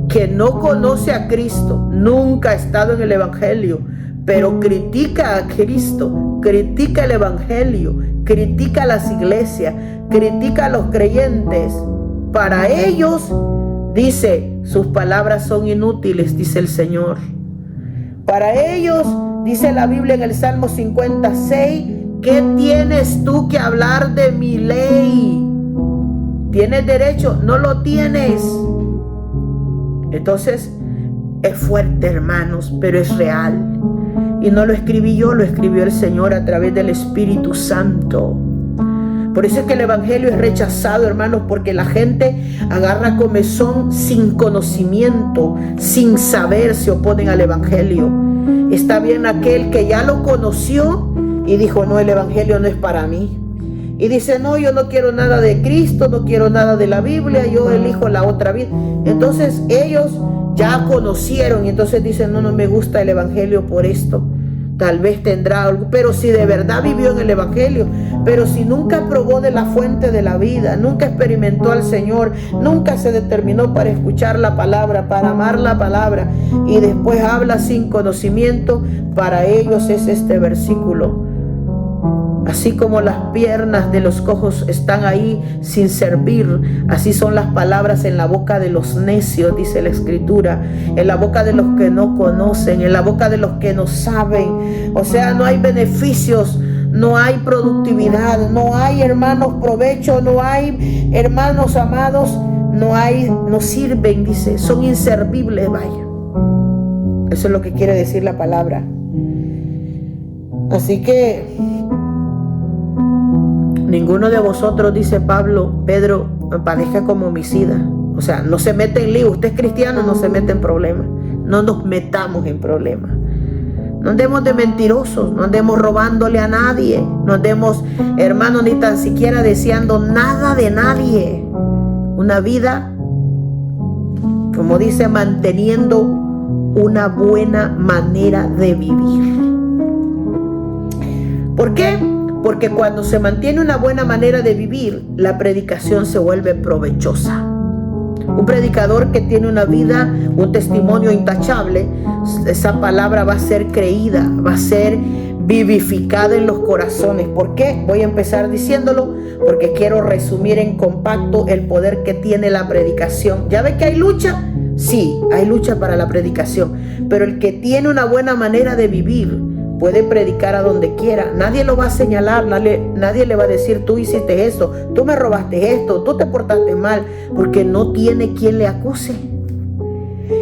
que no conoce a Cristo, nunca ha estado en el evangelio, pero critica a Cristo, critica el evangelio, critica a las iglesias, critica a los creyentes, para ellos, dice, sus palabras son inútiles, dice el Señor. Para ellos, dice la Biblia en el Salmo 56, ¿qué tienes tú que hablar de mi ley? ¿Tienes derecho? No lo tienes. Entonces, es fuerte, hermanos, pero es real. Y no lo escribí yo, lo escribió el Señor a través del Espíritu Santo. Por eso es que el evangelio es rechazado, hermanos, porque la gente agarra comezón sin conocimiento, sin saber, se oponen al evangelio. Está bien aquel que ya lo conoció y dijo: no, el evangelio no es para mí. Y dice: no, yo no quiero nada de Cristo, no quiero nada de la Biblia, yo elijo la otra vida. Entonces ellos ya conocieron y entonces dicen: no, no me gusta el evangelio por esto. Tal vez tendrá algo, pero si de verdad vivió en el evangelio, pero si nunca probó de la fuente de la vida, nunca experimentó al Señor, nunca se determinó para escuchar la palabra, para amar la palabra, y después habla sin conocimiento, para ellos es este versículo. Así como las piernas de los cojos están ahí sin servir, así son las palabras en la boca de los necios, dice la Escritura, en la boca de los que no conocen, en la boca de los que no saben. O sea, no hay beneficios, no hay productividad, no hay, hermanos, provecho, no hay, hermanos amados, no sirven, dice, son inservibles, vaya. Eso es lo que quiere decir la palabra. Así que ninguno de vosotros, dice Pedro, padezca como homicida. O sea, no se mete en lío. Usted es cristiano, no se mete en problemas. No nos metamos en problemas. No andemos de mentirosos, no andemos robándole a nadie. No andemos, hermanos, ni tan siquiera deseando nada de nadie. Una vida, como dice, manteniendo una buena manera de vivir. ¿Por qué? Porque cuando se mantiene una buena manera de vivir, la predicación se vuelve provechosa. Un predicador que tiene una vida, un testimonio intachable, esa palabra va a ser creída, va a ser vivificada en los corazones. ¿Por qué? Voy a empezar diciéndolo porque quiero resumir en compacto el poder que tiene la predicación. ¿Ya ve que hay lucha? Sí, hay lucha para la predicación, pero el que tiene una buena manera de vivir puede predicar a donde quiera. Nadie lo va a señalar, nadie le va a decir: tú hiciste esto, tú me robaste esto, tú te portaste mal, porque no tiene quien le acuse.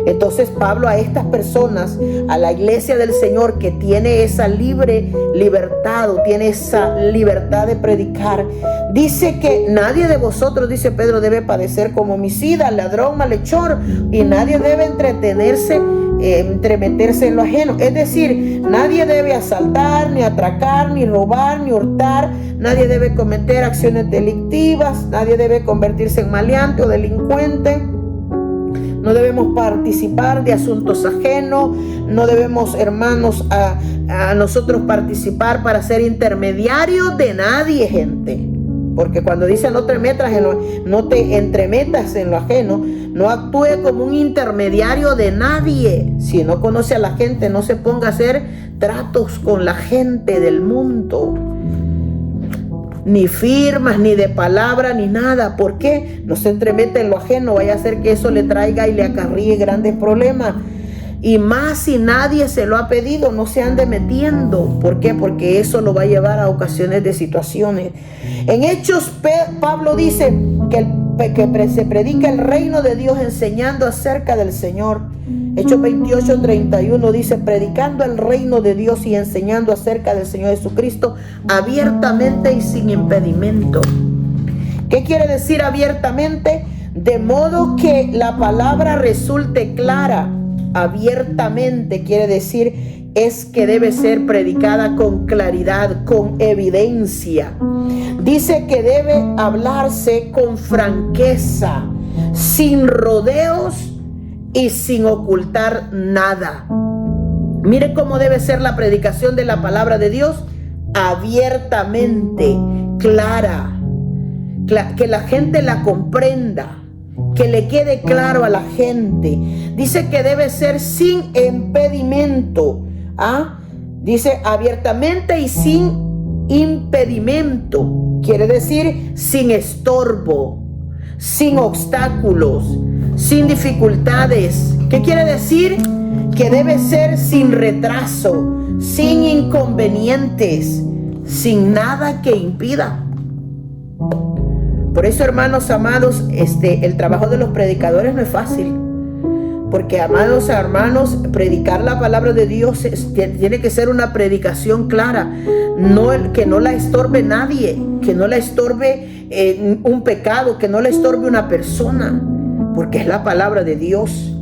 Entonces Pablo a estas personas, a la iglesia del Señor que tiene esa libertad o tiene esa libertad de predicar, dice que nadie de vosotros, dice Pedro, debe padecer como homicida, ladrón, malhechor, y nadie debe entremeterse en lo ajeno. Es decir, nadie debe asaltar, ni atracar, ni robar, ni hurtar. Nadie debe cometer acciones delictivas. Nadie debe convertirse en maleante o delincuente. No debemos participar de asuntos ajenos. No debemos, hermanos, a nosotros participar para ser intermediarios de nadie, gente. Porque cuando dice no te entremetas en lo ajeno, no actúe como un intermediario de nadie. Si no conoce a la gente, no se ponga a hacer tratos con la gente del mundo. Ni firmas, ni de palabra, ni nada. ¿Por qué? No se entremete en lo ajeno. Vaya a ser que eso le traiga y le acarríe grandes problemas. Y más si nadie se lo ha pedido, no se ande metiendo. ¿Por qué? Porque eso lo va a llevar a ocasiones de situaciones. En Hechos, Pablo dice que se predica el reino de Dios enseñando acerca del Señor. Hechos 28:31 dice, predicando el reino de Dios y enseñando acerca del Señor Jesucristo abiertamente y sin impedimento. ¿Qué quiere decir abiertamente? De modo que la palabra resulte clara. Abiertamente quiere decir es que debe ser predicada con claridad, con evidencia. Dice que debe hablarse con franqueza, sin rodeos y sin ocultar nada. Mire cómo debe ser la predicación de la palabra de Dios: abiertamente, clara, que la gente la comprenda, que le quede claro a la gente. Dice que debe ser sin impedimento. Dice abiertamente y sin impedimento. Quiere decir sin estorbo, sin obstáculos, sin dificultades. ¿Qué quiere decir? Que debe ser sin retraso, sin inconvenientes, sin nada que impida. Por eso, hermanos amados, el trabajo de los predicadores no es fácil. Porque, amados hermanos, predicar la palabra de Dios tiene que ser una predicación clara. Que no la estorbe nadie, que no la estorbe un pecado, que no la estorbe una persona. Porque es la palabra de Dios.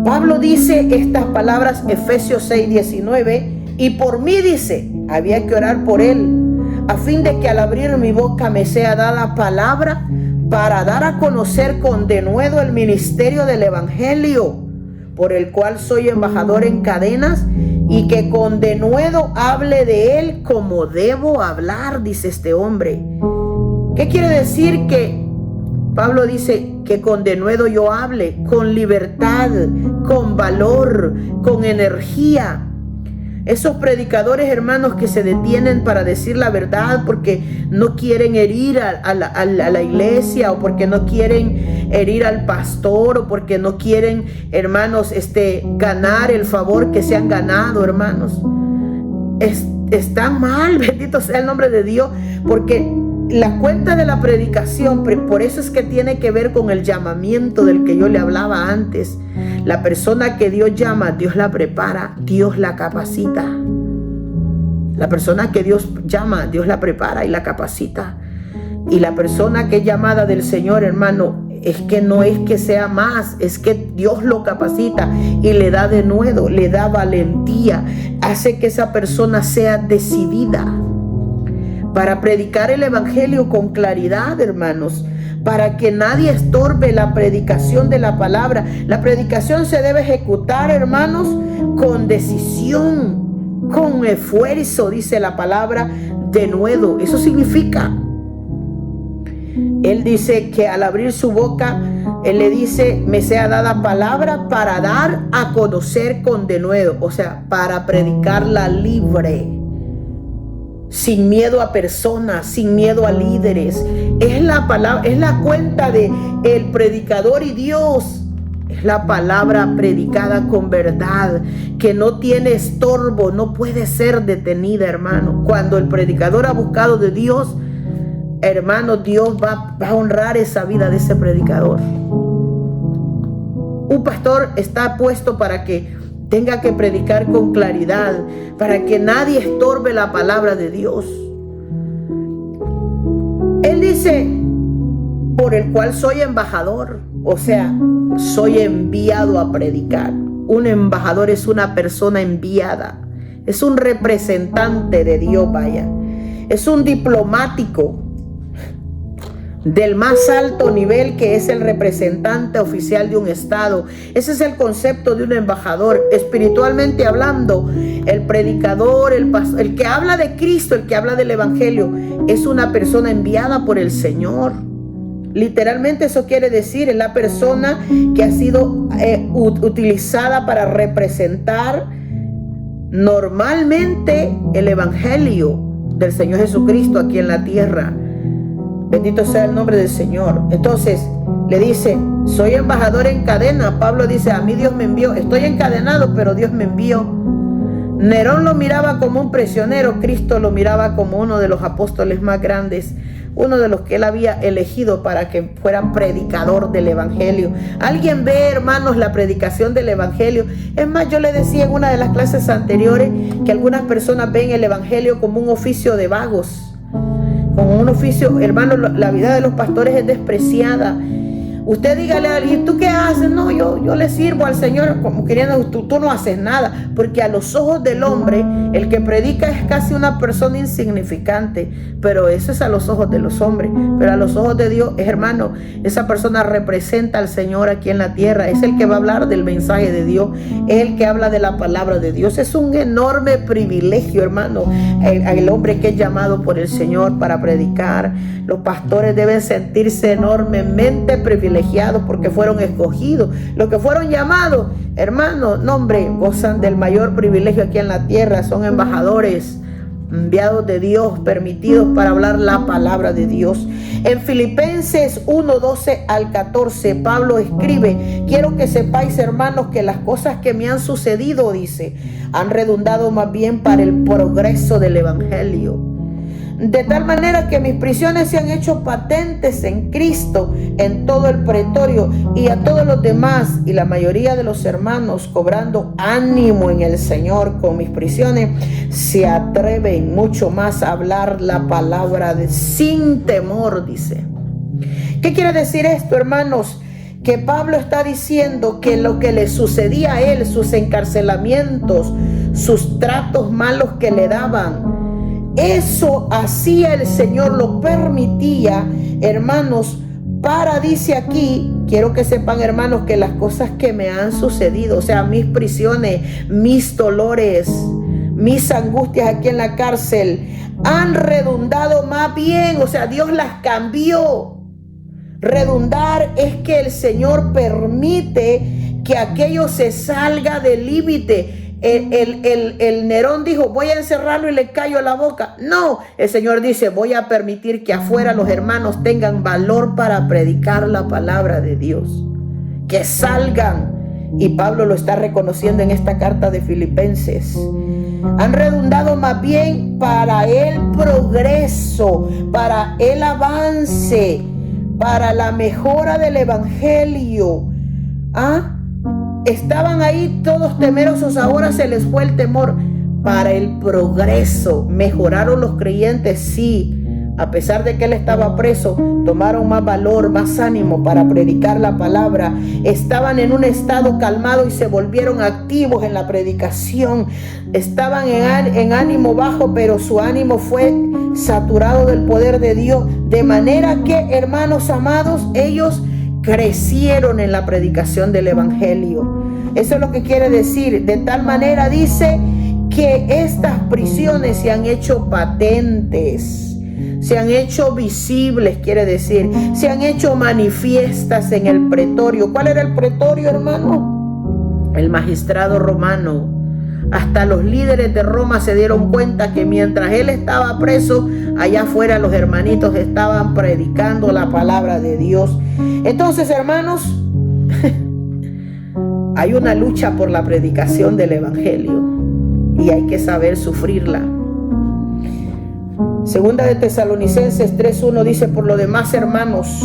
Pablo dice estas palabras, Efesios 6:19, y por mí dice, había que orar por él, a fin de que al abrir mi boca me sea dada palabra para dar a conocer con denuedo el ministerio del evangelio, por el cual soy embajador en cadenas, y que con denuedo hable de él como debo hablar, dice este hombre. ¿Qué quiere decir? Que Pablo dice que con denuedo yo hable, con libertad, con valor, con energía. Esos predicadores, hermanos, que se detienen para decir la verdad porque no quieren herir a la iglesia, o porque no quieren herir al pastor, o porque no quieren, hermanos, ganar el favor que se han ganado, hermanos. Está mal, bendito sea el nombre de Dios, porque la cuenta de la predicación, por eso es que tiene que ver con el llamamiento del que yo le hablaba antes. La persona que Dios llama, Dios la prepara, Dios la capacita. La persona que Dios llama, Dios la prepara y la capacita. Y la persona que es llamada del Señor, hermano, es que no es que sea más, es que Dios lo capacita y le da denuedo, le da valentía, hace que esa persona sea decidida para predicar el evangelio con claridad, hermanos, para que nadie estorbe la predicación de la palabra. La predicación se debe ejecutar, hermanos, con decisión, con esfuerzo, dice la palabra, denuedo. Eso significa, él dice que al abrir su boca, él le dice, me sea dada palabra para dar a conocer con denuedo, o sea, para predicarla libre, sin miedo a personas, sin miedo a líderes. Es la palabra, es la cuenta de el predicador y Dios. Es la palabra predicada con verdad, que no tiene estorbo, no puede ser detenida, hermano. Cuando el predicador ha buscado de Dios, hermano, Dios va a honrar esa vida de ese predicador. Un pastor está puesto para que tenga que predicar con claridad, para que nadie estorbe la palabra de Dios. Él dice, por el cual soy embajador, o sea, soy enviado a predicar. Un embajador es una persona enviada, es un representante de Dios, vaya, es un diplomático del más alto nivel, que es el representante oficial de un estado. Ese es el concepto de un embajador. Espiritualmente hablando, el predicador, el que habla de Cristo, el que habla del evangelio, es una persona enviada por el Señor. Literalmente eso quiere decir, es la persona que ha sido utilizada para representar normalmente el evangelio del Señor Jesucristo aquí en la tierra. Bendito sea el nombre del Señor. Entonces le dice, soy embajador en cadena. Pablo dice, a mí Dios me envió. Estoy encadenado, pero Dios me envió. Nerón lo miraba como un prisionero. Cristo lo miraba como uno de los apóstoles más grandes, uno de los que él había elegido para que fueran predicador del evangelio. ¿Alguien ve, hermanos, la predicación del evangelio? Es más, yo le decía en una de las clases anteriores que algunas personas ven el evangelio como un oficio de vagos, como un oficio. Hermano, la vida de los pastores es despreciada. Usted dígale a alguien, ¿tú qué haces? No, yo le sirvo al Señor, como queriendo, tú no haces nada. Porque a los ojos del hombre, el que predica es casi una persona insignificante. Pero eso es a los ojos de los hombres. Pero a los ojos de Dios, hermano, esa persona representa al Señor aquí en la tierra. Es el que va a hablar del mensaje de Dios. Es el que habla de la palabra de Dios. Es un enorme privilegio, hermano, el hombre que es llamado por el Señor para predicar. Los pastores deben sentirse enormemente privilegiados porque fueron escogidos. Los que fueron llamados, hermanos, no, hombre, gozan del mayor privilegio aquí en la tierra. Son embajadores enviados de Dios, permitidos para hablar la palabra de Dios. En Filipenses 1:12 al 14, Pablo escribe, quiero que sepáis, hermanos, que las cosas que me han sucedido, dice, han redundado más bien para el progreso del evangelio. De tal manera que mis prisiones se han hecho patentes en Cristo, en todo el pretorio y a todos los demás, y la mayoría de los hermanos, cobrando ánimo en el Señor con mis prisiones, se atreven mucho más a hablar la palabra sin temor, dice. ¿Qué quiere decir esto, hermanos? Que Pablo está diciendo que lo que le sucedía a él, sus encarcelamientos, sus tratos malos que le daban, eso hacía el Señor, lo permitía, hermanos, para, dice aquí, quiero que sepan, hermanos, que las cosas que me han sucedido, o sea, mis prisiones, mis dolores, mis angustias aquí en la cárcel, han redundado más bien, o sea, Dios las cambió. Redundar es que el Señor permite que aquello se salga del límite. El Nerón dijo, voy a encerrarlo y le callo la boca. No, el Señor dice, voy a permitir que afuera los hermanos tengan valor para predicar la palabra de Dios. Que salgan. Y Pablo lo está reconociendo en esta carta de Filipenses. Han redundado más bien para el progreso, para el avance, para la mejora del evangelio. Estaban ahí todos temerosos, ahora se les fue el temor. Para el progreso, mejoraron los creyentes, sí. A pesar de que él estaba preso, tomaron más valor, más ánimo para predicar la palabra. Estaban en un estado calmado y se volvieron activos en la predicación. Estaban en ánimo bajo, pero su ánimo fue saturado del poder de Dios. De manera que, hermanos amados, ellos crecieron en la predicación del evangelio. Eso es lo que quiere decir. De tal manera, dice, que estas prisiones se han hecho patentes, se han hecho visibles, quiere decir, se han hecho manifiestas en el pretorio. ¿Cuál era el pretorio, hermano? El magistrado romano. Hasta los líderes de Roma se dieron cuenta que mientras él estaba preso, allá afuera los hermanitos estaban predicando la palabra de Dios. Entonces, hermanos, hay una lucha por la predicación del evangelio y hay que saber sufrirla. Segunda de Tesalonicenses 3:1 dice, por lo demás, hermanos,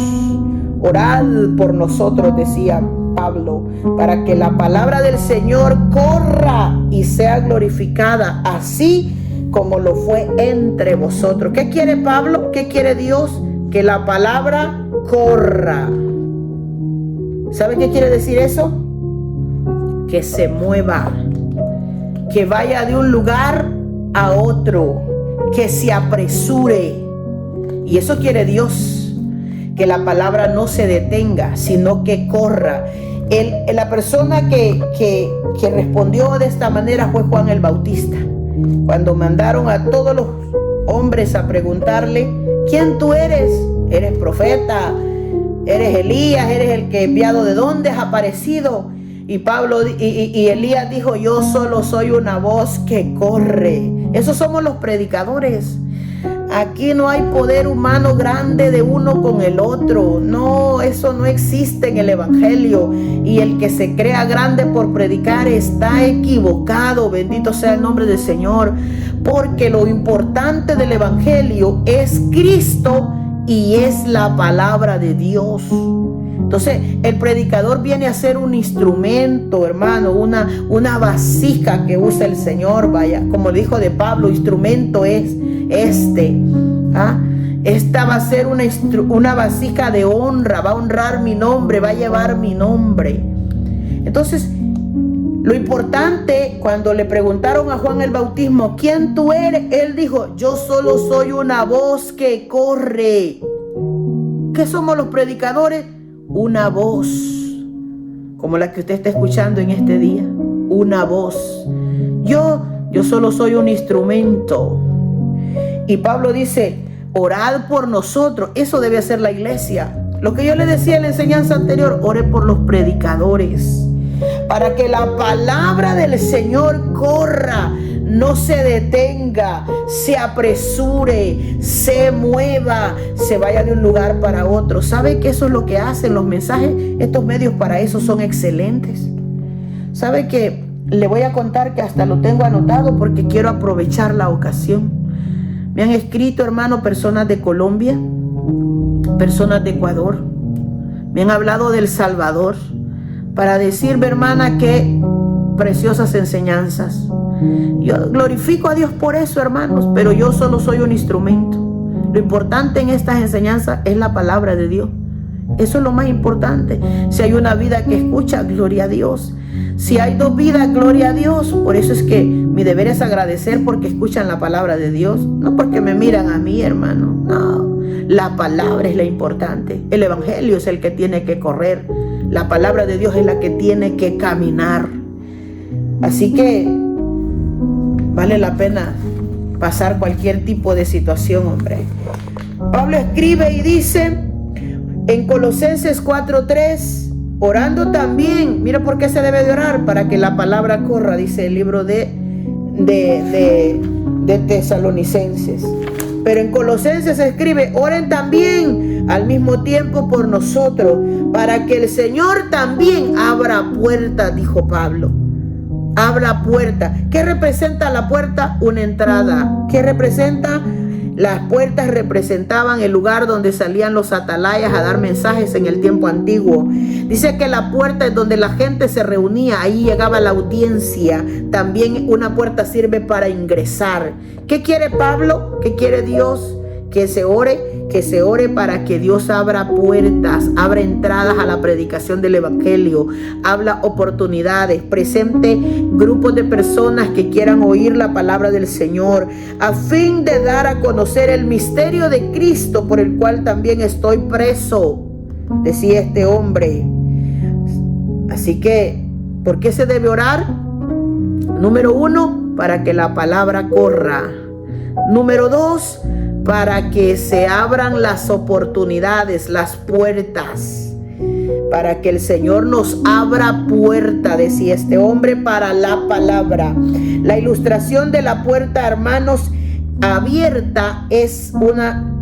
orad por nosotros, decía Pablo, para que la palabra del Señor corra y sea glorificada, así como lo fue entre vosotros. ¿Qué quiere Pablo? ¿Qué quiere Dios? Que la palabra corra. ¿Sabe qué quiere decir eso? Que se mueva, que vaya de un lugar a otro, que se apresure. Y eso quiere Dios, que la palabra no se detenga, sino que corra. La persona que respondió de esta manera fue Juan el Bautista. Cuando mandaron a todos los hombres a preguntarle: ¿quién tú eres? ¿Eres profeta? ¿Eres Elías? ¿Eres el que enviado? ¿De dónde has aparecido? Y Elías dijo: yo solo soy una voz que corre. Esos somos los predicadores. Aquí no hay poder humano grande de uno con el otro. No, eso no existe en el evangelio. Y el que se crea grande por predicar está equivocado. Bendito sea el nombre del Señor. Porque lo importante del evangelio es Cristo y es la palabra de Dios. Entonces el predicador viene a ser un instrumento, hermano, una vasija que usa el Señor. Vaya, como le dijo de Pablo, instrumento es este. Esta va a ser una vasija de honra, va a honrar mi nombre, va a llevar mi nombre. Entonces, lo importante, cuando le preguntaron a Juan el Bautismo: ¿quién tú eres? Él dijo: yo solo soy una voz que corre. ¿Qué somos los predicadores? Una voz, como la que usted está escuchando en este día. Una voz. Yo solo soy un instrumento. Y Pablo dice: orad por nosotros. Eso debe hacer la iglesia. Lo que yo le decía en la enseñanza anterior: ore por los predicadores, para que la palabra del Señor corra, no se detenga, se apresure, se mueva, se vaya de un lugar para otro. ¿Sabe que eso es lo que hacen los mensajes? Estos medios para eso son excelentes. ¿Sabe que le voy a contar que hasta lo tengo anotado porque quiero aprovechar la ocasión? Me han escrito, hermano, personas de Colombia, personas de Ecuador. Me han hablado de El Salvador para decirme: hermana, qué preciosas enseñanzas. Yo glorifico a Dios por eso, hermanos, pero yo solo soy un instrumento. Lo importante en estas enseñanzas es la palabra de Dios. Eso es lo más importante. Si hay una vida que escucha, gloria a Dios. Si hay dos vidas, gloria a Dios. Por eso es que mi deber es agradecer porque escuchan la palabra de Dios, no porque me miran a mí, hermano. No, la palabra es la importante. El evangelio es el que tiene que correr. La palabra de Dios es la que tiene que caminar. Así que vale la pena pasar cualquier tipo de situación, hombre. Pablo escribe y dice en Colosenses 4:3: orando también. Mira por qué se debe de orar: para que la palabra corra, dice el libro de Tesalonicenses. Pero en Colosenses se escribe: oren también al mismo tiempo por nosotros, para que el Señor también abra puertas, dijo Pablo. Abra puerta. ¿Qué representa la puerta? Una entrada. ¿Qué representa? Las puertas representaban el lugar donde salían los atalayas a dar mensajes en el tiempo antiguo. Dice que la puerta es donde la gente se reunía, ahí llegaba la audiencia. También una puerta sirve para ingresar. ¿Qué quiere Pablo? ¿Qué quiere Dios? Que se ore para que Dios abra puertas, abra entradas a la predicación del evangelio, habla oportunidades, presente grupos de personas que quieran oír la palabra del Señor, a fin de dar a conocer el misterio de Cristo, por el cual también estoy preso, decía este hombre. Así que, ¿por qué se debe orar? Número 1, para que la palabra corra. Número 2, para que se abran las oportunidades, las puertas, para que el Señor nos abra puerta, decía este hombre, para la palabra. La ilustración de la puerta, hermanos, abierta es una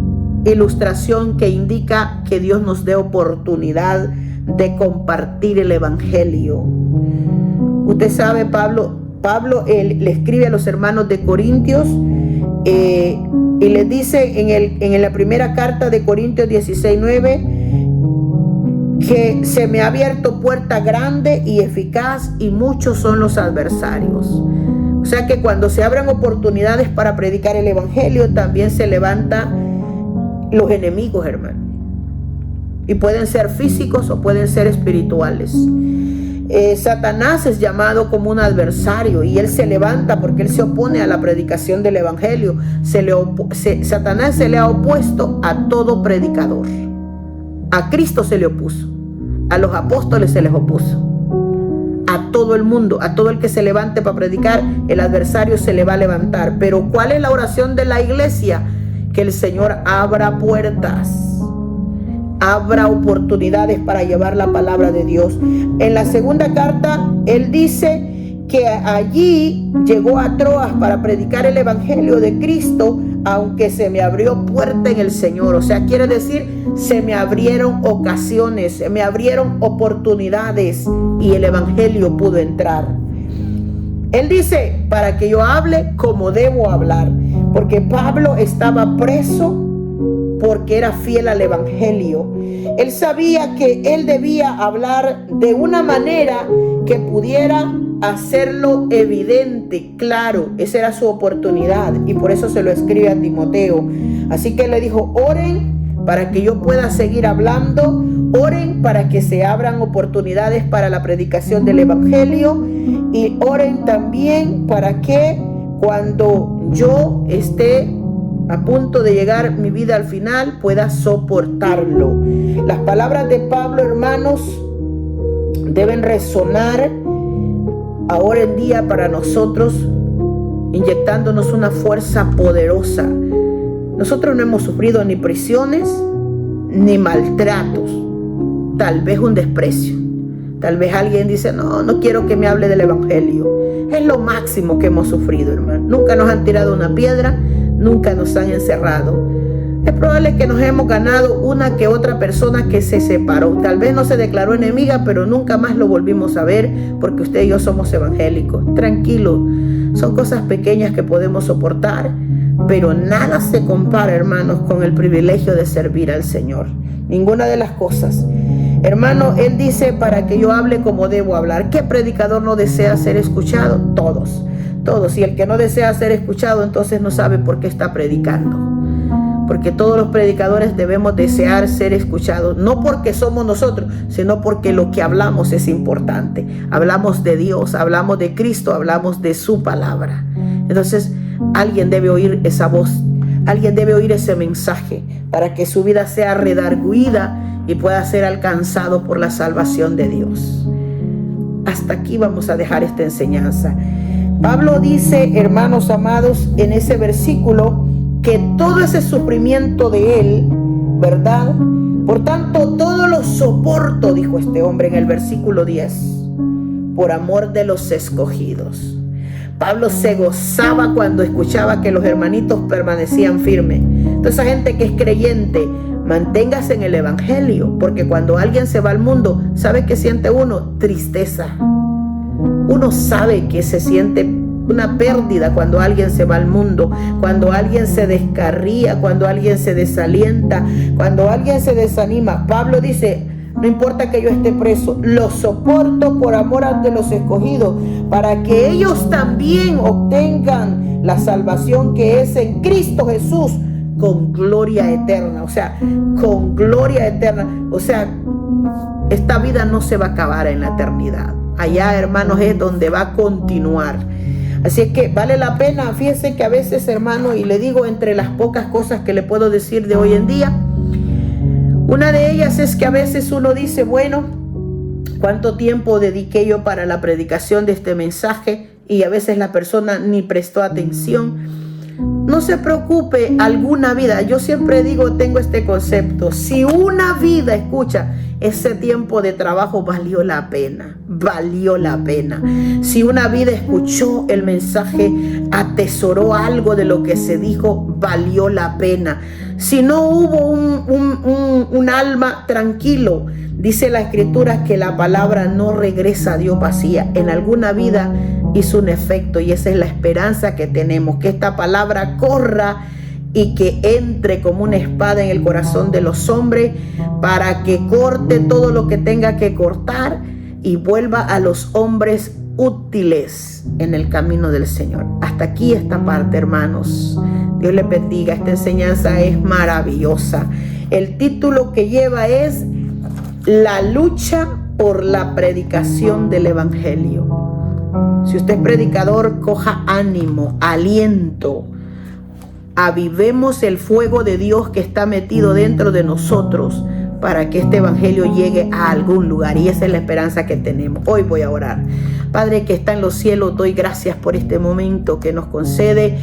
ilustración que indica que Dios nos dé oportunidad de compartir el evangelio. Usted sabe, Pablo le escribe a los hermanos de Corintios y les dice en la primera carta de Corintios 16:9 que se me ha abierto puerta grande y eficaz y muchos son los adversarios. O sea que cuando se abren oportunidades para predicar el evangelio, también se levantan los enemigos, hermano. Y pueden ser físicos o pueden ser espirituales. Satanás es llamado como un adversario y él se levanta porque él se opone a la predicación del evangelio. Satanás se le ha opuesto a todo predicador. A Cristo se le opuso, a los apóstoles se les opuso, a todo el mundo, a todo el que se levante para predicar, el adversario se le va a levantar. Pero ¿cuál es la oración de la iglesia? Que el Señor abra puertas, abra oportunidades para llevar la palabra de Dios. En la segunda carta, él dice que allí llegó a Troas para predicar el evangelio de Cristo, aunque se me abrió puerta en el Señor. O sea, quiere decir, se me abrieron ocasiones, se me abrieron oportunidades y el evangelio pudo entrar. Él dice, para que yo hable como debo hablar, porque Pablo estaba preso porque era fiel al evangelio. Él sabía que él debía hablar de una manera que pudiera hacerlo evidente, claro. Esa era su oportunidad y por eso se lo escribe a Timoteo. Así que le dijo, oren para que yo pueda seguir hablando, oren para que se abran oportunidades para la predicación del evangelio y oren también para que cuando yo esté a punto de llegar mi vida al final pueda soportarlo. Las palabras de Pablo, hermanos, deben resonar ahora en día para nosotros, inyectándonos una fuerza poderosa. Nosotros no hemos sufrido ni prisiones ni maltratos, tal vez un desprecio. Tal vez alguien dice, no quiero que me hable del evangelio. Es lo máximo que hemos sufrido, hermano. Nunca nos han tirado una piedra, nunca nos han encerrado. Es probable que nos hemos ganado una que otra persona que se separó. Tal vez no se declaró enemiga, pero nunca más lo volvimos a ver porque usted y yo somos evangélicos. Tranquilo, son cosas pequeñas que podemos soportar, pero nada se compara, hermanos, con el privilegio de servir al Señor. Ninguna de las cosas. Hermano, él dice, para que yo hable como debo hablar. ¿Qué predicador no desea ser escuchado? Todos. Y el que no desea ser escuchado, entonces no sabe por qué está predicando. Porque todos los predicadores debemos desear ser escuchados, no porque somos nosotros, sino porque lo que hablamos es importante. Hablamos de Dios, hablamos de Cristo, hablamos de su palabra. Entonces, alguien debe oír esa voz, alguien debe oír ese mensaje para que su vida sea redarguida y pueda ser alcanzado por la salvación de Dios. Hasta aquí vamos a dejar esta enseñanza. Pablo dice, hermanos amados, en ese versículo, que todo ese sufrimiento de él, ¿verdad? Por tanto, todo lo soporto, dijo este hombre en el versículo 10, por amor de los escogidos. Pablo se gozaba cuando escuchaba que los hermanitos permanecían firmes. Toda esa gente que es creyente, manténgase en el evangelio, porque cuando alguien se va al mundo, ¿sabe qué siente uno? Tristeza. Uno sabe que se siente una pérdida cuando alguien se va al mundo, cuando alguien se descarría, cuando alguien se desalienta, cuando alguien se desanima. Pablo dice, no importa que yo esté preso, lo soporto por amor de los escogidos, para que ellos también obtengan la salvación que es en Cristo Jesús, con gloria eterna. O sea, con gloria eterna. O sea, esta vida no se va a acabar en la eternidad. Allá, hermanos, es donde va a continuar. Así es que vale la pena. Fíjese que a veces, hermano, y le digo entre las pocas cosas que le puedo decir de hoy en día, una de ellas es que a veces uno dice, bueno, ¿cuánto tiempo dediqué yo para la predicación de este mensaje? Y a veces la persona ni prestó atención. No se preocupe, alguna vida. Yo siempre digo, tengo este concepto. Si una vida, escucha, ese tiempo de trabajo valió la pena. Valió la pena. Si una vida escuchó el mensaje, atesoró algo de lo que se dijo, valió la pena. Si no hubo un alma, tranquilo. Dice la Escritura que la palabra no regresa a Dios vacía. En alguna vida hizo un efecto y esa es la esperanza que tenemos, que esta palabra corra y que entre como una espada en el corazón de los hombres para que corte todo lo que tenga que cortar y vuelva a los hombres útiles en el camino del Señor. Hasta aquí esta parte, hermanos. Dios les bendiga. Esta enseñanza es maravillosa. El título que lleva es La lucha por la predicación del Evangelio. Si usted es predicador, coja ánimo, aliento. Avivemos el fuego de Dios que está metido dentro de nosotros para que este evangelio llegue a algún lugar, y esa es la esperanza que tenemos. Hoy voy a orar. Padre que está en los cielos, doy gracias por este momento que nos concede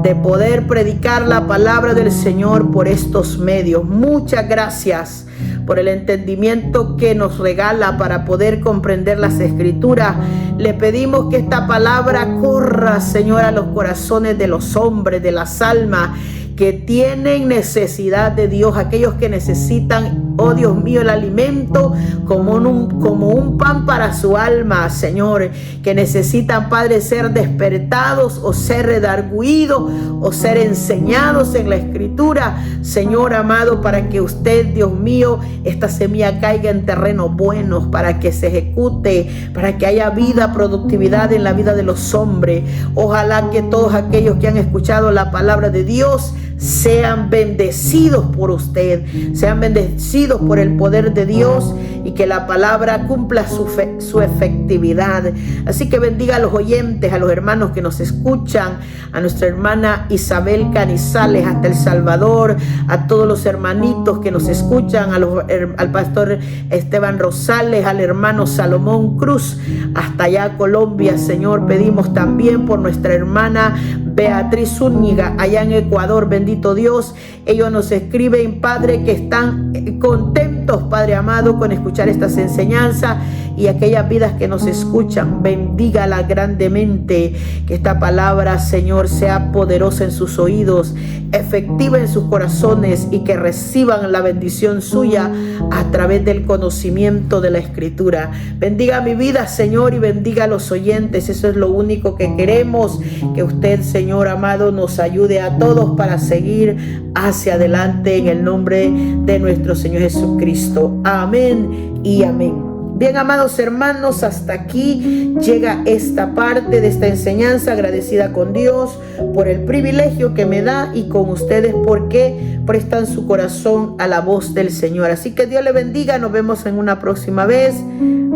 de poder predicar la palabra del Señor por estos medios. Muchas gracias por el entendimiento que nos regala para poder comprender las Escrituras. Le pedimos que esta palabra corra, Señor, a los corazones de los hombres, de las almas que tienen necesidad de Dios, aquellos que necesitan, oh Dios mío, el alimento como un pan para su alma, Señor, que necesitan, Padre, ser despertados o ser redarguidos o ser enseñados en la Escritura, Señor amado, para que usted, Dios mío, esta semilla caiga en terrenos buenos, para que se ejecute, para que haya vida, productividad en la vida de los hombres. Ojalá que todos aquellos que han escuchado la palabra de Dios sean bendecidos por usted, sean bendecidos por el poder de Dios, y que la palabra cumpla su efectividad. Así que bendiga a los oyentes, a los hermanos que nos escuchan, a nuestra hermana Isabel Canizales hasta El Salvador, a todos los hermanitos que nos escuchan, al pastor Esteban Rosales, al hermano Salomón Cruz hasta allá Colombia. Señor, pedimos también por nuestra hermana Beatriz Zúñiga allá en Ecuador. Bendito Dios, ellos nos escriben, Padre, que están contentos, Padre amado, con escuchar estas enseñanzas, y aquellas vidas que nos escuchan, bendígala grandemente, que esta palabra, Señor, sea poderosa en sus oídos, efectiva en sus corazones, y que reciban la bendición suya a través del conocimiento de la Escritura. Bendiga mi vida, Señor, y bendiga a los oyentes. Eso es lo único que queremos, que usted, Señor amado, nos ayude a todos para seguir hacia adelante en el nombre de nuestro Señor Jesucristo. Amén y amén. Bien, amados hermanos, hasta aquí llega esta parte de esta enseñanza, agradecida con Dios por el privilegio que me da y con ustedes porque prestan su corazón a la voz del Señor. Así que Dios le bendiga, nos vemos en una próxima vez.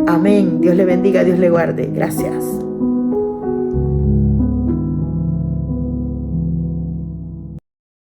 Amén. Dios le bendiga, Dios le guarde. Gracias.